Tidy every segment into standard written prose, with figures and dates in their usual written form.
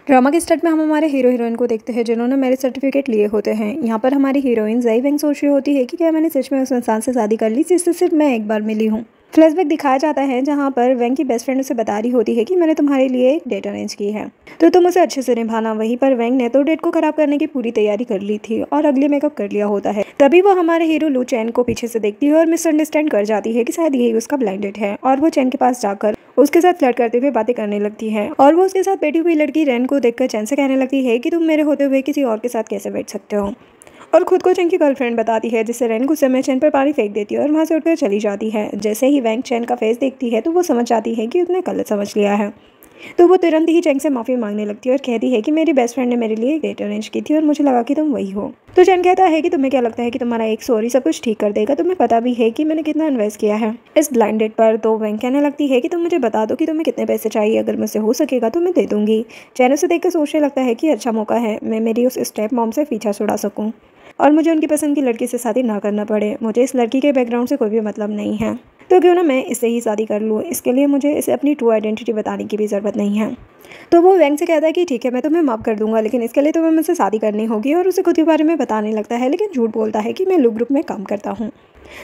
Drama के start में हम हमारे हीरो हीरोइन को देखते हैं जिन्होंने मैरिज सर्टिफिकेट लिए होते हैं। यहाँ पर हमारी हीरोइन ज़ई वेंग सोच रही होती है कि क्या मैंने सच में उस इंसान से शादी कर ली जिससे सिर्फ मैं एक बार मिली हूँ। फ्लैशबैक दिखाया जाता है जहाँ पर वेंग की बेस्ट फ्रेंड उसे बता रही होती है कि मैंने तुम्हारे लिए एक डेट अरेंज की है तो तुम उसे अच्छे से निभाना। वहीं पर वेंग ने तो डेट को खराब करने की पूरी तैयारी कर ली थी और अगले मेकअप कर लिया होता है। तभी वो हमारे हीरो लू चैन को पीछे से देखती है और मिसअंडरस्टैंड कर जाती है कि शायद यही उसका ब्लाइंड डेट है और वो चैन के पास जाकर उसके साथ फ्लर्ट करते हुए बातें करने लगती है और वो उसके साथ बैठी हुई लड़की रैन को देखकर चैन से कहने लगती है कि तुम मेरे होते हुए किसी और के साथ कैसे बैठ सकते हो, और खुद को चैन की गर्लफ्रेंड बताती है जिससे रैन गुस्से में चैन पर पानी फेंक देती है और वहाँ से उठकर चली जाती है। जैसे ही वैंग चैन का फेस देखती है तो वो समझ जाती है कि उसने गलत समझ लिया है, तो वो तुरंत ही चैन से माफ़ी मांगने लगती है और कहती है कि मेरी बेस्ट फ्रेंड ने मेरे लिए एक डेट अरेंज की थी और मुझे लगा कि तुम वही हो। तो चैन कहता है कि तुम्हें क्या लगता है कि तुम्हारा एक सॉरी सब कुछ ठीक कर देगा, तुम्हें पता भी है कि मैंने कितना इन्वेस्ट किया है इस ब्लाइंड डेट पर। तो वैंग कहने लगती है कि तुम मुझे बता दो कि तुम्हें कितने पैसे चाहिए, अगर मुझसे हो सकेगा तो मैं दे दूंगी। चैन उसे देखकर सोचने लगता है कि अच्छा मौका है, मैं मेरी उस स्टेप मॉम से पीछा छुड़ा सकूँ और मुझे उनकी पसंद की लड़की से शादी ना करना पड़े। मुझे इस लड़की के बैकग्राउंड से कोई भी मतलब नहीं है तो क्यों ना मैं इससे ही शादी कर लूँ, इसके लिए मुझे इसे अपनी ट्रू आइडेंटिटी बताने की भी ज़रूरत नहीं है। तो वो वैंग से कहता है कि ठीक है मैं तुम्हें माफ़ कर दूंगा, लेकिन इसके लिए तुम्हें मुझसे शादी करनी होगी और उसे खुद के बारे में बताने लगता है, लेकिन झूठ बोलता है कि मैं लू ग्रुप में काम करता हूँ।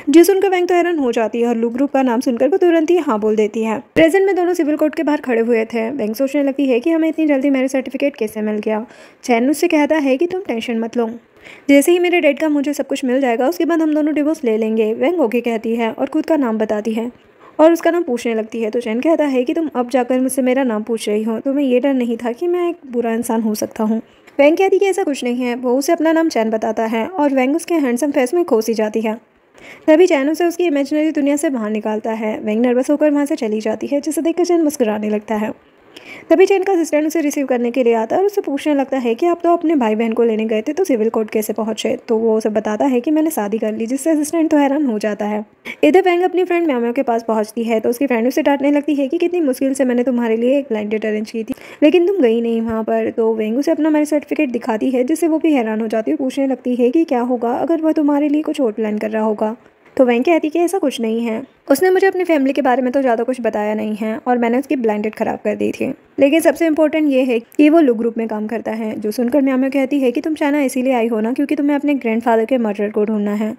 जी सुनकर वैंग तो हैरान हो जाती है और लू ग्रुप का नाम सुनकर वो तुरंत ही हाँ बोल देती है। प्रेजेंट में दोनों सिविल कोर्ट के बाहर खड़े हुए थे। वैंग सोचने लगती है कि हमें इतनी जल्दी मैरिज सर्टिफिकेट कैसे मिल गया। चैन उससे कहता है कि तुम टेंशन मत लो, जैसे ही मेरे डैड का मुझे सब कुछ मिल जाएगा उसके बाद हम दोनों डिवोर्स ले लेंगे। वैंग ओके कहती है और खुद का नाम बताती है और उसका नाम पूछने लगती है। तो चैन कहता है कि तुम अब जाकर मुझसे मेरा नाम पूछ रही हो, तुम्हें ये डर नहीं था कि मैं एक बुरा इंसान हो सकता हूँ। वैंग कहती कि ऐसा कुछ नहीं है। वो उसे अपना नाम चैन बताता है और वैंग उसके हैंडसम फेस में खो सी जाती है। तभी चैन उसे उसकी इमेजिनरी दुनिया से बाहर निकालता है। वैंग नर्वस होकर वहाँ से चली जाती है जिसे देखकर चैन मुस्कुराने लगता है। तभी चैन का असिस्टेंट उसे रिसीव करने के लिए आता है और उससे पूछने लगता है कि आप तो अपने भाई बहन को लेने गए थे तो सिविल कोर्ट कैसे पहुंचे। तो वो उसे बताता है कि मैंने शादी कर ली, जिससे असिस्टेंट तो हैरान हो जाता है। इधर वैंग अपनी फ्रेंड म्याओ के पास पहुंचती है तो उसकी फ्रेंड उसे डांटने लगती है कि कितनी मुश्किल से मैंने तुम्हारे लिए एक ब्लाइंड डेट अरेंज की थी लेकिन तुम गई नहीं वहाँ पर। तो वैंग उसे अपना मैरिज सर्टिफिकेट दिखाती है जिससे वो भी हैरान हो जाती है, पूछने लगती है कि क्या होगा अगर वह तुम्हारे लिए कुछ और प्लान कर रहा होगा। तो वैंग कहती कि ऐसा कुछ नहीं है, उसने मुझे अपनी फैमिली के बारे में तो ज़्यादा कुछ बताया नहीं है और मैंने उसकी ब्लाइंड डेट खराब कर दी थी, लेकिन सबसे इम्पोर्टेंट ये है कि वो लू ग्रुप में काम करता है। जो सुनकर म्याओ कहती है कि तुम चाइना इसीलिए आई हो ना क्योंकि तुम्हें अपने ग्रैंडफादर के मर्डर को ढूंढना है,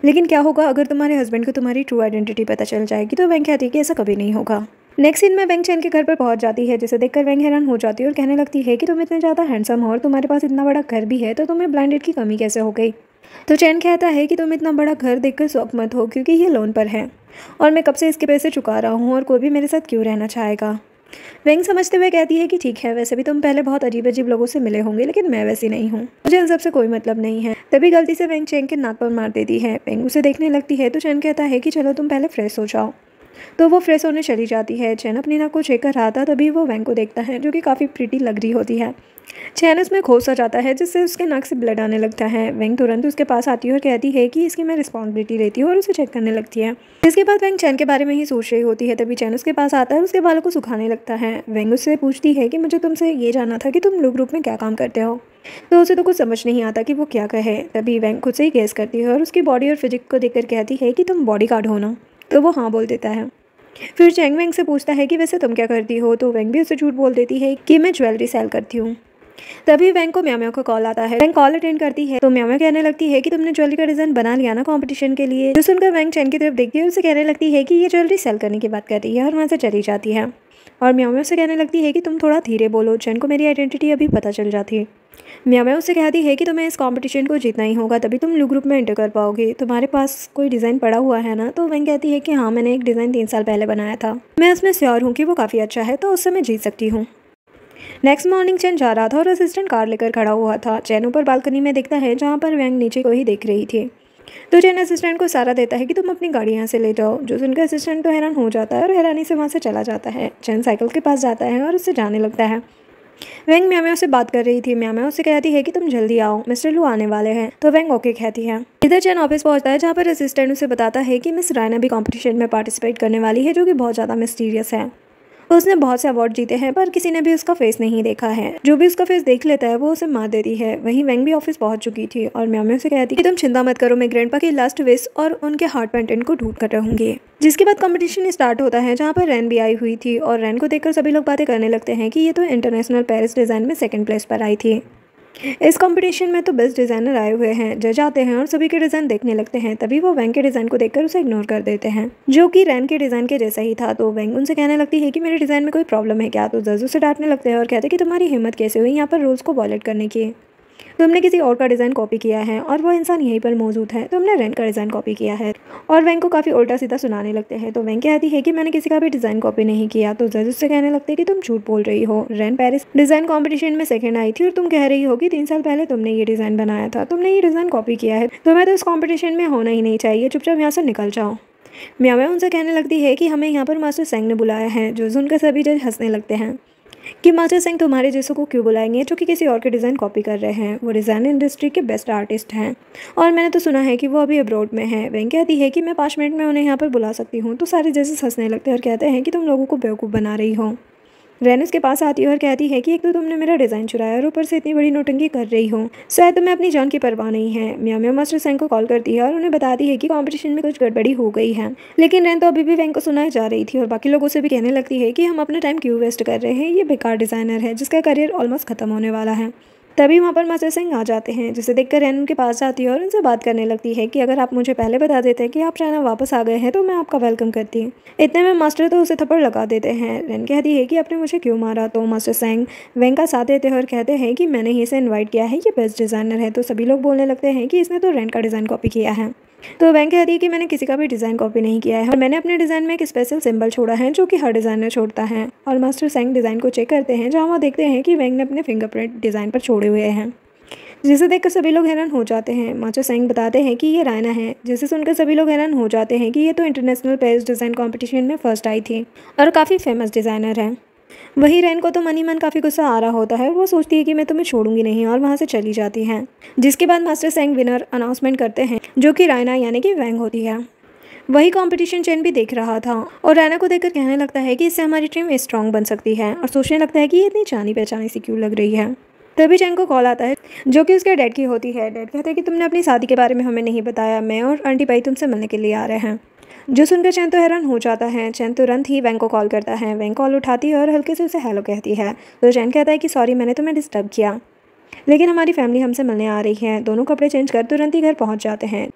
लेकिन क्या होगा अगर तुम्हारे हस्बैंड को तुम्हारी ट्रू आइडेंटिटी पता चल जाएगी। तो वैंग कहती है कि ऐसा कभी नहीं होगा। नेक्स्ट सीन में वैंग चैन के घर पर पहुंच जाती है जिसे देखकर वैंग हैरान हो जाती है और कहने लगती है कि तुम इतने ज़्यादा हैंडसम हो और तुम्हारे पास इतना बड़ा घर भी है तो तुम्हें ब्लाइंड डेट की कमी कैसे हो गई। तो चैन कहता है कि तुम इतना बड़ा घर देखकर शौक मत हो क्योंकि ये लोन पर है और मैं कब से इसके पैसे चुका रहा हूँ और कोई भी मेरे साथ क्यों रहना चाहेगा। वैंग समझते हुए कहती है कि ठीक है, वैसे भी तुम पहले बहुत अजीब अजीब लोगों से मिले होंगे लेकिन मैं वैसी नहीं हूँ, मुझे इन सबसे कोई मतलब नहीं है। तभी गलती से वैंग चैन के नाक पर मार देती है। वैंग उसे देखने लगती है तो चैन कहता है कि चलो तुम पहले फ्रेश हो जाओ। तो वो फ्रेश होने चली जाती है। चैन अपनी नाक को चेक कर रहा था तभी वो वैंग को देखता है जो कि काफ़ी प्रीटी लग रही होती है। चैन उसमें खोसा जाता है जिससे उसके नाक से ब्लड आने लगता है। वैंग तुरंत उसके पास आती है और कहती है कि इसकी मैं रिस्पॉन्सिबिलिटी लेती हूँ और उसे चेक करने लगती है। इसके बाद वैंग चैन के बारे में ही सोच रही होती है तभी चैन उसके पास आता है और उसके बालों को सुखाने लगता है। वैंग उससे पूछती है कि मुझे तुमसे ये जानना था कि तुम लू ग्रुप में क्या काम करते हो। तो उसे तो कुछ समझ नहीं आता कि वो क्या कहे। तभी वैंग खुद से ही गेस करती है और उसकी बॉडी और फिजिक को देखकर कहती है कि तुम बॉडी गार्ड हो ना। तो वो हाँ बोल देता है। फिर चैंग वैंग से पूछता है कि वैसे तुम क्या करती हो। तो वैंग भी उसे झूठ बोल देती है कि मैं ज्वेलरी सेल करती हूँ। तभी वैंग को म्याओ का कॉल आता है। वैंग कॉल अटेंड करती है तो म्याओ कहने लगती है कि तुमने ज्वेलरी का डिजाइन बना लिया ना कंपटीशन के लिए। जो सुनकर वैंग चैन की तरफ देखती है और उसे कहने लगती है कि ये ज्वेलरी सेल करने की बात कर रही है और वहाँ से चली जाती है। और म्याओ से कहने लगती है कि तुम थोड़ा धीरे बोलो, चैन को मेरी आइडेंटिटी अभी पता चल जाती। म्याओ उससे कहती है कि तुम्हें इस कंपटीशन को जीतना ही होगा तभी तुम लू ग्रुप में एंटर कर पाओगे, तुम्हारे पास कोई डिज़ाइन पड़ा हुआ है ना। तो वैंग कहती है कि हाँ, मैंने एक डिज़ाइन 3 साल पहले बनाया था, मैं उसमें श्योर हूँ कि वो काफ़ी अच्छा है तो उससे मैं जीत सकती हूँ। नेक्स्ट मॉर्निंग चैन जा रहा था और असिस्टेंट कार लेकर खड़ा हुआ था। चैन ऊपर बालकनी में देखता है जहाँ पर वैंग नीचे को ही देख रही थी। तो चैन असिस्टेंट को इशारा देता है कि तुम अपनी गाड़ी यहाँ से ले जाओ। जो सुनकर असिस्टेंट तो हैरान हो जाता है और हैरानी से वहाँ से चला जाता है। चैन साइकिल के पास जाता है और उससे जाने लगता है। वैंग म्याओ से बात कर रही थी। म्याओ से कहती है कि तुम जल्दी आओ, मिस्टर लू आने वाले हैं। तो वैंग ओके कहती है। इधर चैन ऑफिस पहुंचता है जहाँ पर असिस्टेंट उसे बताता है कि मिस रायना भी कंपटीशन में पार्टिसिपेट करने वाली है जो कि बहुत ज़्यादा मिस्टीरियस है उसने बहुत से अवार्ड जीते हैं पर किसी ने भी उसका फेस नहीं देखा है। जो भी उसका फेस देख लेता है वो उसे मार देती है। वहीं वेंग भी ऑफिस पहुंच चुकी थी और म्याओ म्याओ से कहती कि तुम चिंता मत करो, मैं ग्रैंडपा की लास्ट विश और उनके हार्ट पेंटेंट को ढूंढ कर रहूंगी। जिसके बाद कंपटीशन स्टार्ट होता है जहाँ पर रैन भी आई हुई थी और रैन को देखकर सभी लोग बातें करने लगते हैं कि ये तो इंटरनेशनल पेरिस डिज़ाइन में सेकंड प्लेस पर आई थी। इस कंपटीशन में तो बेस्ट डिज़ाइनर आए हुए हैं। जज आते हैं और सभी के डिज़ाइन देखने लगते हैं। तभी वो वेंग के डिज़ाइन को देखकर उसे इग्नोर कर देते हैं, जो कि रैन के डिज़ाइन के जैसा ही था। तो वेंग उनसे कहने लगती है कि मेरे डिज़ाइन में कोई प्रॉब्लम है क्या। तो जज उसे डांटने लगते हैं और कहते हैं कि तुम्हारी हिम्मत कैसे हुई यहाँ पर रूल्स को वॉयलेट करने की। तुमने किसी और का डिज़ाइन कॉपी किया है और वो इंसान यहीं पर मौजूद है। तुमने रैन का डिज़ाइन कॉपी किया है। और वेंग को काफ़ी उल्टा सीधा सुनाने लगते हैं। तो वेंग कहती है कि मैंने किसी का भी डिज़ाइन कॉपी नहीं किया। तो जज उससे कहने लगते हैं कि तुम झूठ बोल रही हो। रैन पेरिस डिज़ाइन कॉम्पिटिशन में सेकंड आई थी और तुम कह रही हो कि 3 साल पहले तुमने ये डिज़ाइन बनाया था। तुमने ये डिज़ाइन कॉपी किया है। तुम्हें तो इस कॉम्पिटिशन में होना ही नहीं चाहिए। चुपचाप यहाँ से निकल जाओ। म्याओ म्याओ उनसे कहने लगती है कि हमें यहाँ पर मास्टर सेंग ने बुलाया है। जो सुनकर सभी जज हंसने लगते हैं कि मास्टर सेंग तुम्हारे जैसों को क्यों बुलाएंगे जो कि किसी और के डिज़ाइन कॉपी कर रहे हैं। वो डिज़ाइन इंडस्ट्री के बेस्ट आर्टिस्ट हैं और मैंने तो सुना है कि वो अभी अब्रॉड में है। वेंग कहती है कि मैं 5 मिनट में उन्हें यहाँ पर बुला सकती हूँ। तो सारे जजेस हंसने लगते हैं और कहते हैं कि तुम लोगों को बेवकूफ़ बना रही हो। रैन उसके पास आती है और कहती है कि एक तो तुमने मेरा डिज़ाइन चुराया और ऊपर से इतनी बड़ी नौटंकी कर रही हो। शायद तुम्हें अपनी जान की परवाह नहीं है। म्याओ म्याओ मास्टर सेंग को कॉल करती है और उन्हें बताती है कि कंपटीशन में कुछ गड़बड़ी हो गई है। लेकिन रैन तो अभी भी वेंग को सुनाई जा रही थी और बाकी लोगों से भी कहने लगती है कि हम अपना टाइम क्यों वेस्ट कर रहे हैं। ये बेकार डिज़ाइनर है जिसका करियर ऑलमोस्ट ख़त्म होने वाला है। तभी वहाँ पर मास्टर सिंह आ जाते हैं, जिसे देखकर रैन उनके पास जाती है और उनसे बात करने लगती है कि अगर आप मुझे पहले बता देते कि आप चाइना वापस आ गए हैं तो मैं आपका वेलकम करती। इतने में मास्टर तो उसे थप्पड़ लगा देते हैं। रैन कहती है कि आपने मुझे क्यों मारा। तो मास्टर सिंह वेंग का साथ देते हैं और कहते हैं कि मैंने ही इसे इन्वाइट किया है, ये बेस्ट डिज़ाइनर है। तो सभी लोग बोलने लगते हैं कि इसने तो रैन का डिज़ाइन कॉपी किया है। तो वेंग कहती है कि मैंने किसी का भी डिज़ाइन कॉपी नहीं किया है और मैंने अपने डिज़ाइन में एक स्पेशल सिंबल छोड़ा है जो कि हर डिज़ाइनर छोड़ता है। और मास्टर सेंग डिज़ाइन को चेक करते हैं जहाँ वो देखते हैं कि वेंग ने अपने फिंगरप्रिंट डिज़ाइन पर छोड़े हुए हैं, जिसे देखकर सभी लोग हैरान हो जाते हैं। मास्टर सेंग बताते हैं कि ये रायना है, जिसे सुनकर सभी लोग हैरान हो जाते हैं कि ये तो इंटरनेशनल पेरिस डिज़ाइन कंपटीशन में फर्स्ट आई थी और काफ़ी फेमस डिज़ाइनर है। वही रैन को तो मन ही मन काफ़ी गुस्सा आ रहा होता है। वो सोचती है कि मैं तुम्हें छोड़ूंगी नहीं और वहाँ से चली जाती है। जिसके बाद मास्टर सेंग विनर अनाउंसमेंट करते हैं, जो कि रायना यानी कि वेंग होती है। वही कंपटीशन चैन भी देख रहा था और रायना को देखकर कहने लगता है कि इससे हमारी टीम स्ट्रांग बन सकती है और सोचने लगता है कि ये इतनी जानी पहचानी सी क्यों लग रही है। तभी चैन को कॉल आता है जो कि उसके डैड की होती है। डैड कहते हैं कि तुमने अपनी शादी के बारे में हमें नहीं बताया, मैं और आंटी भाई तुमसे मिलने के लिए आ रहे हैं। जो सुनकर चैन तो हैरान हो जाता है। चैन तुरंत ही वेंग को कॉल करता है। वेंग कॉल उठाती है और हल्के से उसे हेलो कहती है। तो चैन कहता है कि सॉरी मैंने तुम्हें डिस्टर्ब किया, लेकिन हमारी फैमिली हमसे मिलने आ रही है। दोनों कपड़े चेंज कर तुरंत ही घर पहुंच जाते हैं,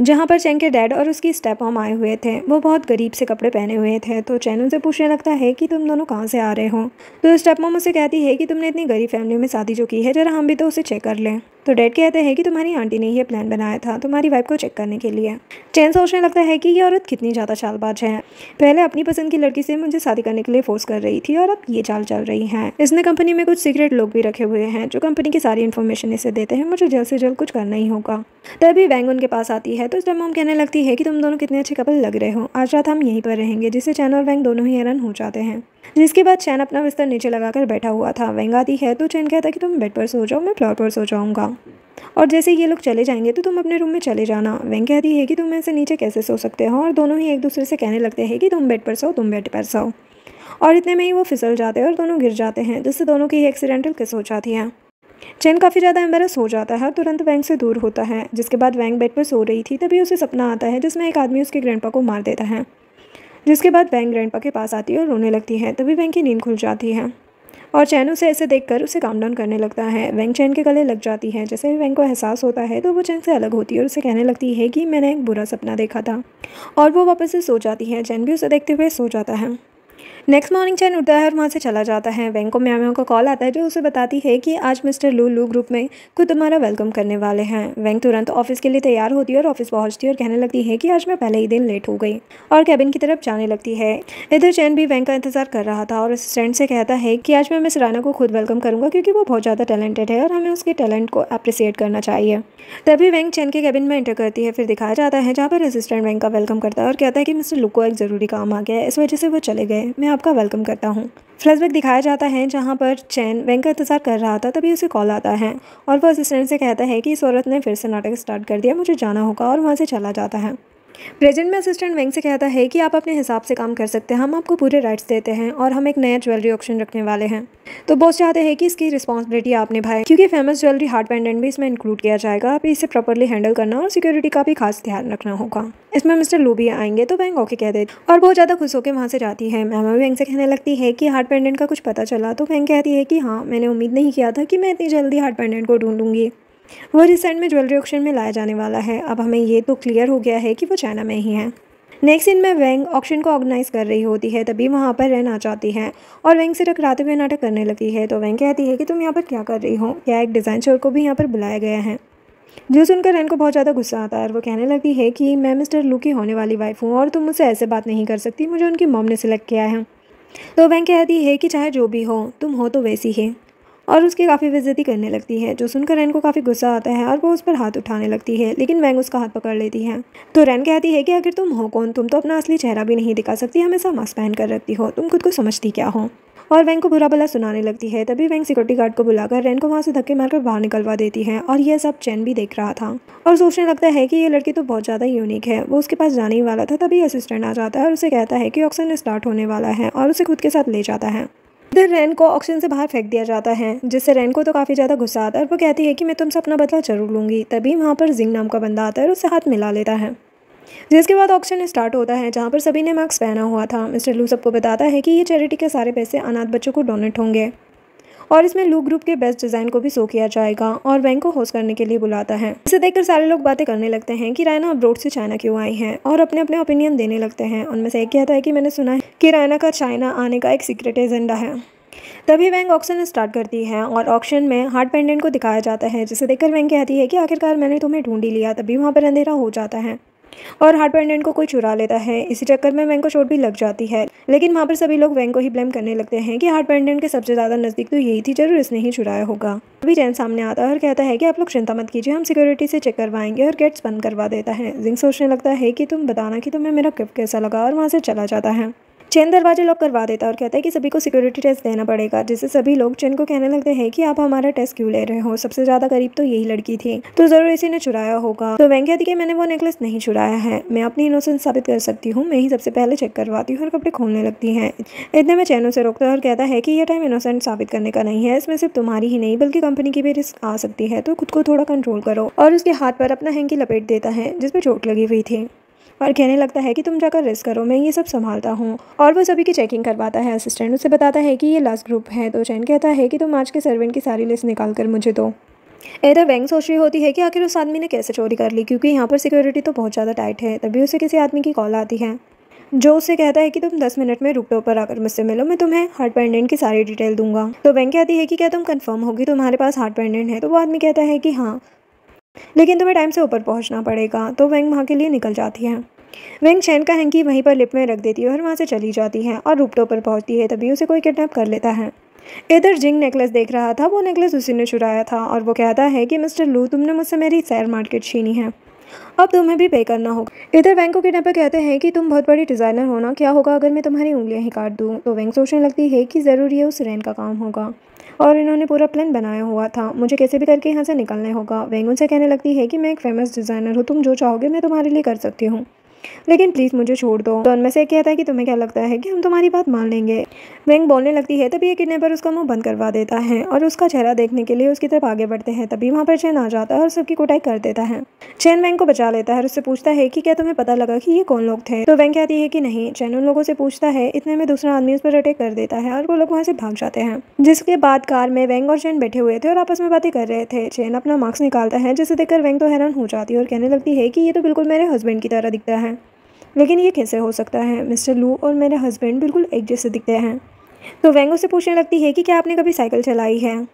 जहां पर चैन के डैड और उसकी स्टेप मॉम आए हुए थे। वो बहुत गरीब से कपड़े पहने हुए थे। तो चैन उनसे पूछने लगता है कि तुम दोनों कहाँ से आ रहे हो। तो स्टेप मॉम उसे कहती है कि तुमने इतनी गरीब फैमिली में शादी जो की है, जरा हम भी तो उसे चेक कर लें। तो डैड कहते हैं कि तुम्हारी आंटी ने ये प्लान बनाया था तुम्हारी वाइफ को चेक करने के लिए। चैन सोचने लगता है कि ये औरत कितनी ज़्यादा चालबाज है। पहले अपनी पसंद की लड़की से मुझे शादी करने के लिए फोर्स कर रही थी और अब ये चाल चल रही है। इसने कंपनी में कुछ सीक्रेट लोग भी रखे हुए हैं जो कंपनी की सारी इन्फॉर्मेशन इसे देते हैं। मुझे जल्द से जल्द कुछ करना ही होगा। तभी वेंग उनके पास आती है। तो जब मॉम कहने लगती है कि तुम दोनों कितने अच्छे कपल लग रहे हो, आज रात हम यहीं पर रहेंगे, जिससे चैन और वेंग दोनों ही हैरान हो जाते हैं। जिसके बाद चैन अपना बिस्तर नीचे लगाकर बैठा हुआ था। वेंग आती है तो चैन कहता है कि तुम बेड पर सो जाओ, मैं फ्लोर पर सो जाऊंगा और जैसे ये लोग चले जाएंगे तो तुम अपने रूम में चले जाना। वेंग कहती है कि तुम ऐसे नीचे कैसे सो सकते हो और दोनों ही एक दूसरे से कहने लगते हैं कि तुम बेड पर सो, तुम बेड पर सो। और इतने में ही वो फिसल जाते हैं और दोनों गिर जाते हैं, जिससे दोनों की एक्सीडेंटल किस हो जाती है। चैन काफ़ी ज़्यादा एम्बेरस हो जाता है, तुरंत वेंग से दूर होता है। जिसके बाद वेंग बेड पर सो रही थी, तभी उसे सपना आता है जिसमें एक आदमी उसके ग्रैंडपा को मार देता है। जिसके बाद वेंग ग्रैंडपा के पास आती है और रोने लगती है। तभी वेंग की नींद खुल जाती है और चैन उसे ऐसे देखकर उसे काम डाउन करने लगता है। वेंग चैन के गले लग जाती है। जैसे ही वेंग को एहसास होता है तो वो चैन से अलग होती है और उसे कहने लगती है कि मैंने एक बुरा सपना देखा था, और वो वापस से सो जाती है। चैन भी उसे देखते हुए सो जाता है। नेक्स्ट मॉर्निंग चैन उठता है और वहाँ से चला जाता है। वेंग को म्याओ म्याओ का कॉल आता है जो उसे बताती है कि आज मिस्टर लू ग्रुप में खुद तुम्हारा वेलकम करने वाले हैं। वेंग तुरंत ऑफिस के लिए तैयार होती है और ऑफिस पहुँचती है और कहने लगती है कि आज मैं पहले ही दिन लेट हो गई और कैबिन की तरफ जाने लगती है। इधर चैन भी वेंग का इंतजार कर रहा था और असिस्टेंट से कहता है कि आज मैं मिस राना को खुद वेलकम करूँगा क्योंकि वो बहुत ज़्यादा टैलेंटेड है और हमें उसके टैलेंट को अप्रिसिएट करना चाहिए। तभी वेंग चैन के कैबिन में एंटर करती है। फिर दिखाया जाता है जहाँ पर असिस्टेंट वेंग का वेलकम करता है और कहता है कि मिस्टर लू को एक ज़रूरी काम आ गया है, इस वजह से वो चले गए, मैं आपका वेलकम करता हूँ। फ्लैशबैक दिखाया जाता है जहाँ पर चैन वेंग का इंतजार कर रहा था। तभी उसे कॉल आता है और वो असिस्टेंट से कहता है कि इस औरत ने फिर से नाटक स्टार्ट कर दिया, मुझे जाना होगा, और वहाँ से चला जाता है। प्रेजेंट में असिस्टेंट वेंग से कहता है कि आप अपने हिसाब से काम कर सकते हैं, हम आपको पूरे राइट्स देते हैं और हम एक नया ज्वेलरी ऑक्शन रखने वाले हैं। तो बॉस चाहते हैं कि इसकी रिस्पॉन्सिबिलिटी आप निभाएं, क्योंकि फेमस ज्वेलरी हार्ट पेंडेंट भी इसमें इंक्लूड किया जाएगा। आप इसे प्रॉपर्ली हैंडल करना और सिक्योरिटी का भी खास ध्यान रखना होगा। इसमें मिस्टर लू भी आएंगे तो वेंग ओके कह देती और बहुत ज़्यादा खुश होकर वहाँ से जाती है। मैमा भी वेंग से कहने लगती है कि हार्ट पेंडेंट का कुछ पता चला, तो वेंग कहती है कि हाँ, मैंने उम्मीद नहीं किया था कि मैं इतनी जल्दी हार्ट पेंडेंट को ढूंढूंगी। वो रिसेंट में ज्वेलरी ऑक्शन में लाया जाने वाला है। अब हमें ये तो क्लियर हो गया है कि वो चाइना में ही है। नेक्स्ट सीन में वेंग ऑक्शन को ऑर्गेनाइज कर रही होती है, तभी वहाँ पर रेन आ जाती है और वेंग से टकराते हुए नाटक करने लगती है। तो वेंग कहती है कि तुम यहाँ पर क्या कर रही हो, क्या एक डिज़ाइन शोर को भी यहाँ पर बुलाया गया है। जो सुनकर रेन को बहुत ज़्यादा गुस्सा आता है और वो कहने लगती है कि मैं मिस्टर लू की होने वाली वाइफ हूँ और तुम मुझसे ऐसे बात नहीं कर सकती, मुझे उनकी मॉम ने सिलेक्ट किया है। तो वेंग कहती है कि चाहे जो भी हो, तुम हो तो वैसी ही, और उसकी काफ़ी बेइज्जती करने लगती है। जो सुनकर रैन को काफ़ी गुस्सा आता है और वो उस पर हाथ उठाने लगती है, लेकिन वेंग उसका हाथ पकड़ लेती है। तो रैन कहती है कि आखिर तुम हो कौन, तुम तो अपना असली चेहरा भी नहीं दिखा सकती, हमेशा मास्क पहन कर रखती हो, तुम खुद को समझती क्या हो। और वेंग को बुरा भला सुनाने लगती है। तभी वेंग सिक्योरिटी गार्ड को बुलाकर रैन को वहाँ से धक्के मारकर बाहर निकलवा देती है और यह सब चैन भी देख रहा था और सोचने लगता है कि ये लड़की तो बहुत ज़्यादा यूनिक है। वो उसके पास जाने ही वाला था, तभी असिस्टेंट आ जाता है और उसे कहता है कि ऑक्शन स्टार्ट होने वाला है और उसे खुद के साथ ले जाता है। इधर रैन को ऑक्शन से बाहर फेंक दिया जाता है, जिससे रैन को तो काफ़ी ज़्यादा गुस्सा आता है और वो कहती है कि मैं तुमसे अपना बदला जरूर लूँगी। तभी वहाँ पर जिंग नाम का बंदा आता है और उससे हाथ मिला लेता है, जिसके बाद ऑक्शन स्टार्ट होता है, जहाँ पर सभी ने मास्क पहना हुआ था। मिस्टर लू सबको बताता है कि ये चैरिटी के सारे पैसे अनाथ बच्चों को डोनेट होंगे और इसमें लू ग्रुप के बेस्ट डिज़ाइन को भी शो किया जाएगा और वेंग को होस्ट करने के लिए बुलाता है। इसे देखकर सारे लोग बातें करने लगते हैं कि रायना अब्रोड से चाइना क्यों आई है और अपने अपने ओपिनियन देने लगते हैं। उनमें से एक कहता है कि मैंने सुना है कि रायना का चाइना आने का एक सीक्रेट एजेंडा है। तभी वेंग ऑक्शन स्टार्ट करती है और ऑक्शन में हार्ट पेंडेंट को दिखाया जाता है, जिसे देखकर वेंग कहती है कि आखिरकार मैंने तुम्हें ढूंढ ही लिया। तभी वहाँ पर अंधेरा हो जाता है और हार्ट पेंडेंट को कोई चुरा लेता है। इसी चक्कर में वेंग को चोट भी लग जाती है, लेकिन वहाँ पर सभी लोग वेंग को ही ब्लेम करने लगते हैं कि हार्ट पेंडेंट के सबसे ज़्यादा नज़दीक तो यही थी, जरूर इसने ही चुराया होगा। अभी चैन सामने आता है और कहता है कि आप लोग चिंता मत कीजिए, हम सिक्योरिटी से चेक करवाएंगे, और गेट्स बंद करवा देता है। जिंग सोचने लगता है कि तुम बताना कि तुम्हें मेरा गिफ्ट कैसा लगा, और वहाँ से चला जाता है। चैन दरवाजे लॉक करवा देता है और कहता है कि सभी को सिक्योरिटी टेस्ट देना पड़ेगा, जिससे सभी लोग चैन को कहने लगते हैं कि आप हमारा टेस्ट क्यों ले रहे हो, सबसे ज़्यादा करीब तो यही लड़की थी, तो ज़रूर इसी ने चुराया होगा। तो वेंग कहती है कि मैंने वो नेकलेस नहीं चुराया है, मैं अपनी इनोसेंस साबित कर सकती हूँ, मैं ही सबसे पहले चेक करवाती हूँ और कपड़े खोलने लगती है। इतने में चैन उसे रोकता है और कहता है कि यह टाइम इनोसेंट साबित करने का नहीं है, इसमें सिर्फ तुम्हारी ही नहीं बल्कि कंपनी की भी रिस्क आ सकती है, तो खुद को थोड़ा कंट्रोल करो। और उसके हाथ पर अपना हैंकी लपेट देता है जिसपे चोट लगी हुई थी और कहने लगता है कि तुम जाकर रेस्ट करो, मैं ये सब संभालता हूँ। और वो सभी की चेकिंग करवाता है। असिस्टेंट उसे बताता है कि ये लास्ट ग्रुप है। तो चैन कहता है कि तुम आज के सर्वेंट की सारी लिस्ट निकाल कर मुझे दो। इधर वेंग सोच रही होती है कि आखिर उस आदमी ने कैसे चोरी कर ली, क्योंकि यहाँ पर सिक्योरिटी तो बहुत ज़्यादा टाइट है। तभी उसे किसी आदमी की कॉल आती है जो उससे कहता है कि तुम 10 मिनट में रूपटॉप पर आकर मुझसे मिलो, मैं तुम्हें हार्ट पेंडेंट की सारी डिटेल दूंगा। तो वेंग कहती है कि क्या तुम कंफर्म होगी तुम्हारे पास हार्ट पेंडेंट है। तो वो आदमी कहता है कि हाँ, लेकिन तुम्हें टाइम से ऊपर पहुँचना पड़ेगा। तो वेंग वहाँ के लिए निकल जाती है। वेंग चैन का हैंकी वहीं पर लिफ्ट में रख देती है और वहाँ से चली जाती है और रूपटॉप पर पहुँचती है। तभी उसे कोई किडनैप कर लेता है। इधर जिंग नेकलेस देख रहा था, वो नेकलेस उसी ने चुराया था और वो कहता है कि मिस्टर लू, तुमने मुझसे मेरी शेयर मार्केट छीनी है, अब तुम्हें भी पे करना होगा। इधर वेंग को किडनैपर कहते हैं कि तुम बहुत बड़ी डिज़ाइनर हो ना, क्या होगा अगर मैं तुम्हारी उंगलियां ही काट दूँ। तो वेंग सोचने लगती है कि ज़रूर ये उस रैन का काम होगा और इन्होंने पूरा प्लान बनाया हुआ था, मुझे कैसे भी करके यहाँ से निकलने होगा। वेंग उनसे कहने लगती है कि मैं एक फेमस डिज़ाइनर हूँ, तुम जो चाहोगे मैं तुम्हारे लिए कर सकती हूँ, लेकिन प्लीज़ मुझे छोड़ दो। तो उनमें से एक कहता है कि तुम्हें क्या लगता है कि हम तुम्हारी बात मान लेंगे। वेंग बोलने लगती है, तभी ये किडनैपर उसका मुंह बंद करवा देता है और उसका चेहरा देखने के लिए उसकी तरफ आगे बढ़ते हैं। तभी वहाँ पर चैन आ जाता है और सबकी कुटाई कर देता है। चैन वेंग को बचा लेता है और उससे पूछता है कि क्या तुम्हें पता लगा कि ये कौन लोग थे। तो वेंग कहती है कि नहीं। चैन उन लोगों से पूछता है, इतने में दूसरा आदमी उस पर अटैक कर देता है और वो लोग वहाँ से भाग जाते हैं। जिसके बाद कार में वेंग और चैन बैठे हुए थे और आपस में बातें कर रहे थे। चैन अपना मास्क निकालता है, जिसे देखकर वेंग तो हैरान हो जाती है और कहने लगती है कि ये तो बिल्कुल मेरे हस्बैंड की तरह दिखता है, लेकिन ये कैसे हो सकता है, मिस्टर लू और मेरे हस्बैंड बिल्कुल एक जैसे दिखते हैं। तो वेंग उससे पूछने लगती है कि क्या आपने कभी साइकिल चलाई है।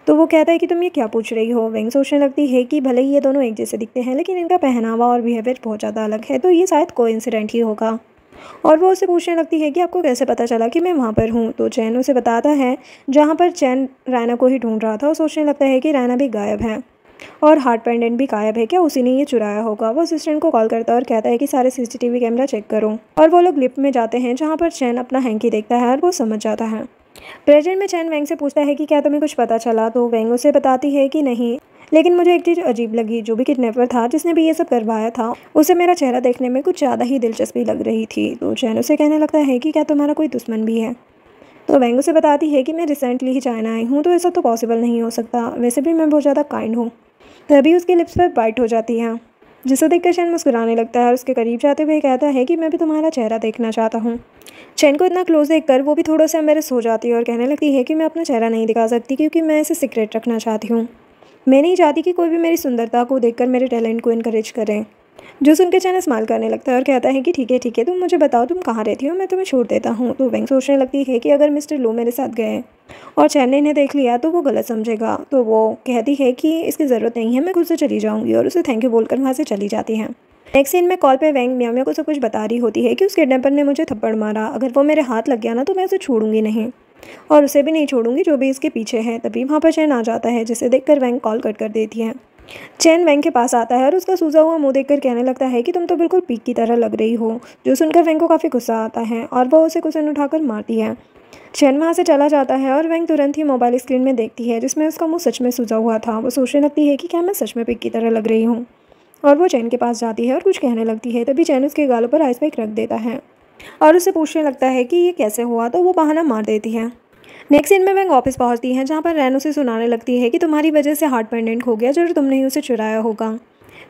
तो वो कहता है कि तुम ये क्या पूछ रही हो। वेंग सोचने लगती है कि भले ही ये दोनों एक जैसे दिखते हैं, लेकिन इनका पहनावा और बिहेवियर बहुत ज़्यादा अलग है, तो ये शायद कोइंसिडेंट ही होगा। और वो उससे पूछने लगती है कि आपको कैसे पता चला कि मैं वहाँ पर हूँ। तो चैन उसे बताता है जहाँ पर चैन रायना को ही ढूंढ रहा था। और सोचने लगता है कि रायना भी गायब है और हार्ट पेंडेंट भी गायब है, क्या उसी ने ये चुराया होगा। वो असिस्टेंट को कॉल करता है और कहता है कि सारे सीसीटीवी कैमरा चेक करो। और वो लोग लिफ्ट में जाते हैं, जहाँ पर चैन अपना हैंकी देखता है और वो समझ जाता है। प्रेजेंट में चैन वेंग से पूछता है कि क्या तुम्हें कुछ पता चला। तो वेंग उसे बताती है कि नहीं, लेकिन मुझे एक चीज़ अजीब लगी, जो भी किडनैपर था जिसने भी ये सब करवाया था उसे मेरा चेहरा देखने में कुछ ज़्यादा ही दिलचस्पी लग रही थी। तो चैन उसे कहने लगता है कि क्या तुम्हारा कोई दुश्मन भी है। तो वेंग उसे बताती है कि मैं रिसेंटली ही चाइना आई हूँ, तो ऐसा तो पॉसिबल नहीं हो सकता, वैसे भी मैं बहुत ज़्यादा काइंड हूँ। तभी उसके लिप्स पर बाइट हो जाती है, जिसे देखकर चैन मुस्कुराने लगता है और उसके करीब जाते हुए कहता है कि मैं भी तुम्हारा चेहरा देखना चाहता हूँ। चैन को इतना क्लोज देखकर वो भी थोड़ा सा एम्बेरस हो जाती है और कहने लगती है कि मैं अपना चेहरा नहीं दिखा सकती क्योंकि मैं इसे सीक्रेट रखना चाहती हूँ। मैं नहीं चाहती कि कोई भी मेरी सुंदरता को देखकर मेरे टैलेंट को इनकरेज करे। जो सुनकर चैन स्माइल करने लगता है और कहता है कि ठीक है, तुम मुझे बताओ तुम कहाँ रहती हो, मैं तुम्हें छोड़ देता हूँ। तो वेंग सोचने लगती है कि अगर मिस्टर लो मेरे साथ गए और चैन ने इन्हें देख लिया तो वो गलत समझेगा। तो वो कहती है कि इसकी ज़रूरत नहीं है, मैं खुद से चली जाऊँगी, और उसे थैंक यू बोलकर वहाँ से चली जाती है। नेक्स्ट सीन में कॉल पे वेंग मियाँ मियाँ को सब कुछ बता रही होती है कि उस किडनैपर ने मुझे थप्पड़ मारा, अगर वो मेरे हाथ लग गया ना तो मैं उसे छोड़ूंगी नहीं, और उसे भी नहीं छोड़ूंगी जो भी इसके पीछे है। तभी वहाँ पर चैन आ जाता है, जिसे देखकर वेंग कॉल कट कर देती है। चैन वेंग के पास आता है और उसका सूजा हुआ मुंह देखकर कहने लगता है कि तुम तो बिल्कुल पीक की तरह लग रही हो। जो सुनकर वेंग को काफ़ी गुस्सा आता है और वह उसे कुशन उठाकर मारती है। चैन वहाँ से चला जाता है और वेंग तुरंत ही मोबाइल स्क्रीन में देखती है जिसमें उसका मुंह सच में सूजा हुआ था। वो सोचने लगती है कि क्या मैं सच में पिग की तरह लग रही हूँ, और वो चैन के पास जाती है और कुछ कहने लगती है। तभी चैन उसके गालों पर आइस पैक रख देता है और उससे पूछने लगता है कि ये कैसे हुआ, तो वो बहाना मार देती है। नेक्स्ट सीन में वेंग ऑफिस पहुंचती है, जहां पर रैन उसे सुनाने लगती है कि तुम्हारी वजह से हार्ट पेंडेंट खो गया, जो तुमने ही उसे चुराया होगा,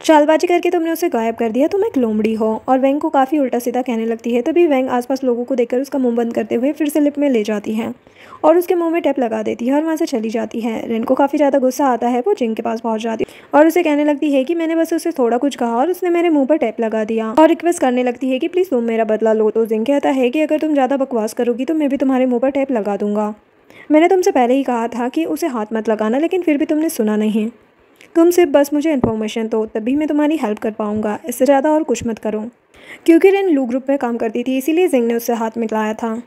चालबाजी करके तुमने उसे गायब कर दिया, तुम एक लोमड़ी हो। और वेंग को काफ़ी उल्टा सीधा कहने लगती है। तभी वेंग आसपास लोगों को देखकर उसका मुंह बंद करते हुए फिर से लिप में ले जाती है और उसके मुंह में टेप लगा देती है और वहाँ से चली जाती है। रैन को काफ़ी ज़्यादा गुस्सा आता है, वो जिंग के पास पहुँच जाती है और उसे कहने लगती है कि मैंने बस उसे थोड़ा कुछ कहा और उसने मेरे मुंह पर टेप लगा दिया, और रिक्वेस्ट करने लगती है कि प्लीज़ तुम मेरा बदला लो। तो जिंग कहता है कि अगर तुम ज़्यादा बकवास करोगी तो मैं भी तुम्हारे मुँह पर टेप लगा दूंगा। मैंने तुमसे पहले ही कहा था कि उसे हाथ मत लगाना, लेकिन फिर भी तुमने सुना नहीं। तुम सिर्फ बस मुझे इन्फॉर्मेशन दो, तभी मैं तुम्हारी हेल्प कर पाऊंगा, इससे ज़्यादा और कुछ मत करो। क्योंकि रैन लू ग्रुप में काम करती थी, इसीलिए जिंग ने उससे हाथ मिलाया था।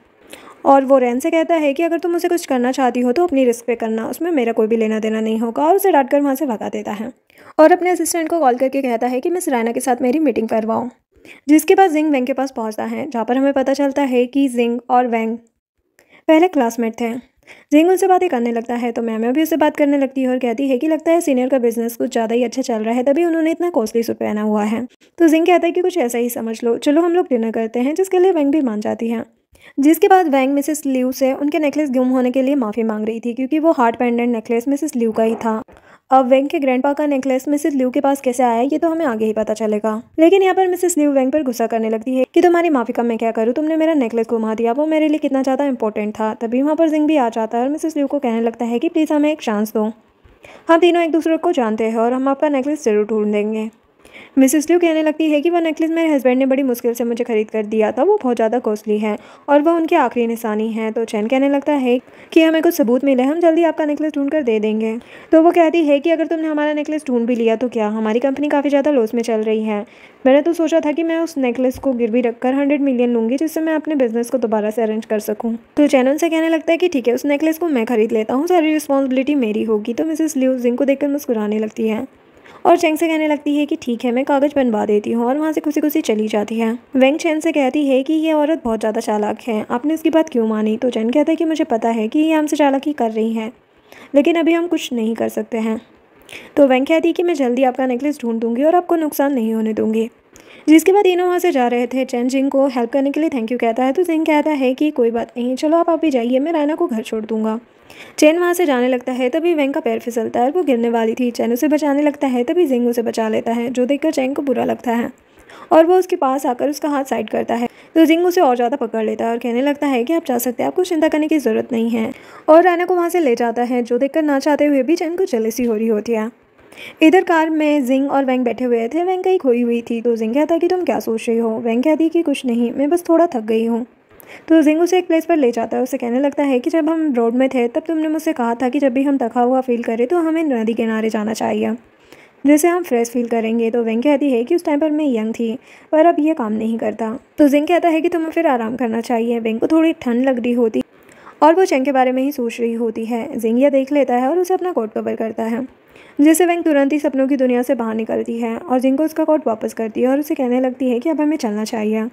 और वो रैन से कहता है कि अगर तुम उसे कुछ करना चाहती हो तो अपनी रिस्क पे करना, उसमें मेरा कोई भी लेना देना नहीं होगा, और उसे डांट कर वहाँ से भगा देता है और अपने असिस्टेंट को कॉल करके कहता है कि मिस रायना के साथ मेरी मीटिंग करवाओ। जिसके बाद जिंग वेंग के पास पहुँचता है, जहाँ पर हमें पता चलता है कि जिंग और वेंग पहले क्लासमेट थे। जिंग उनसे बातें करने लगता है तो मैम भी उससे बात करने लगती है और कहती है कि लगता है सीनियर का बिजनेस कुछ ज़्यादा ही अच्छा चल रहा है, तभी उन्होंने इतना कॉस्टली सूट पहना हुआ है। तो जिंग कहता है कि कुछ ऐसा ही समझ लो, चलो हम लोग डिनर करते हैं, जिसके लिए वेंग भी मान जाती है। जिसके बाद वेंग मिसेस लिू से उनके नेकलेस गुम होने के लिए माफ़ी मांग रही थी, क्योंकि वो हार्ट पेंडेंट नेकलेस मिसेस लिू का ही था। अब वेंग के ग्रैंडपा का नेकलेस मिसेस लिू के पास कैसे आया ये तो हमें आगे ही पता चलेगा। लेकिन यहाँ पर मिसेस लिू वेंग पर गुस्सा करने लगती है कि तुम्हारी माफ़ी का मैं क्या करूँ, तुमने मेरा नेकलेस घुमा दिया, वो मेरे लिए कितना ज़्यादा इंपॉर्टेंट था। तभी वहाँ पर जिंग भी आ जाता है और मिसेस लिू को कहने लगता है कि प्लीज़ हमें एक चांस दो, हम तीनों एक दूसरे को जानते हैं और हम आपका नेकलेस जरूर ढूंढ देंगे। मिसेस लिू कहने लगती है कि वह नेकलेस मेरे हस्बैंड ने बड़ी मुश्किल से मुझे खरीद कर दिया था, वो बहुत ज़्यादा कॉस्टली है और वह उनकी आखिरी निशानी है। तो चैन कहने लगता है कि हमें कुछ सबूत मिले, हम जल्दी आपका नेकलेस ढूंढ कर दे देंगे। तो वो कहती है कि अगर तुमने हमारा नेकलेस ढूंढ भी लिया तो क्या, हमारी कंपनी काफ़ी ज़्यादा लॉस में चल रही है। मैंने तो सोचा था कि मैं उस नेकलेस को गिरवी रखकर 100 मिलियन लूँगी, जिससे मैं अपने बिजनेस को दोबारा से अरेंज कर सकूँ। तो चैन उनसे कहने लगता है कि ठीक है, उस नेकलेस को मैं खरीद लेता हूँ, सारी रिस्पॉन्सिबिलिटी मेरी होगी। तो मिसेस लिू जिंग को देखकर मुस्कुराने लगती है और चैंग से कहने लगती है कि ठीक है, मैं कागज़ बनवा देती हूँ, और वहाँ से खुशी खुशी चली जाती है। वेंग चैन से कहती है कि ये औरत बहुत ज़्यादा चालाक है, आपने इसकी बात क्यों मानी। तो चैन कहता है कि मुझे पता है कि ये हमसे चालाकी कर रही है, लेकिन अभी हम कुछ नहीं कर सकते हैं। तो वेंग कहती है कि मैं जल्दी आपका नेकलेस ढूंढ दूँगी और आपको नुकसान नहीं होने दूँगी। जिसके बाद तीनों वहाँ से जा रहे थे। चैन जिंग को हेल्प करने के लिए थैंक यू कहता है, तो जिंग कहता है कि कोई बात नहीं, चलो आप भी जाइए, मैं रायना को घर छोड़ दूँगा। चैन वहाँ से जाने लगता है, तभी वेंग का पैर फिसलता है और वो गिरने वाली थी। चैन उसे बचाने लगता है, तभी जिंग उसे बचा लेता है, जो देखकर चैन को बुरा लगता है और वो उसके पास आकर उसका हाथ साइड करता है। तो जिंग उसे और ज़्यादा पकड़ लेता है और कहने लगता है कि आप जा सकते हैं, आपको चिंता करने की ज़रूरत नहीं है, और रायना को वहाँ से ले जाता है, जो देखकर ना चाहते हुए भी चैन को जेलसी हो रही होती है। इधर कार में जिंग और वेंग बैठे हुए थे। वेंग कहीं खोई हुई थी, तो जिंग कहता है कि तुम क्या सोच रही हो। वेंग कहती है कि कुछ नहीं, मैं बस थोड़ा थक गई हूँ। तो जिंग उसे एक प्लेस पर ले जाता है, उसे कहने लगता है कि जब हम रोड में थे तब तुमने मुझसे कहा था कि जब भी हम थका हुआ फील करें तो हमें नदी किनारे जाना चाहिए, जिससे हम फ्रेश फील करेंगे। तो वेंग कहती है कि उस टाइम पर मैं यंग थी, पर अब ये काम नहीं करता। तो जिंग कहता है कि तुम्हें फिर आराम करना चाहिए। वेंग को थोड़ी ठंड लग रही होती और वो चैन के बारे में ही सोच रही होती है। जिंग यह देख लेता है और उसे अपना कोट कवर करता है, जिससे वेंग तुरंत ही सपनों की दुनिया से बाहर निकलती है और जिंग को उसका कोट वापस करती है और उसे कहने लगती है कि अब हमें चलना चाहिए।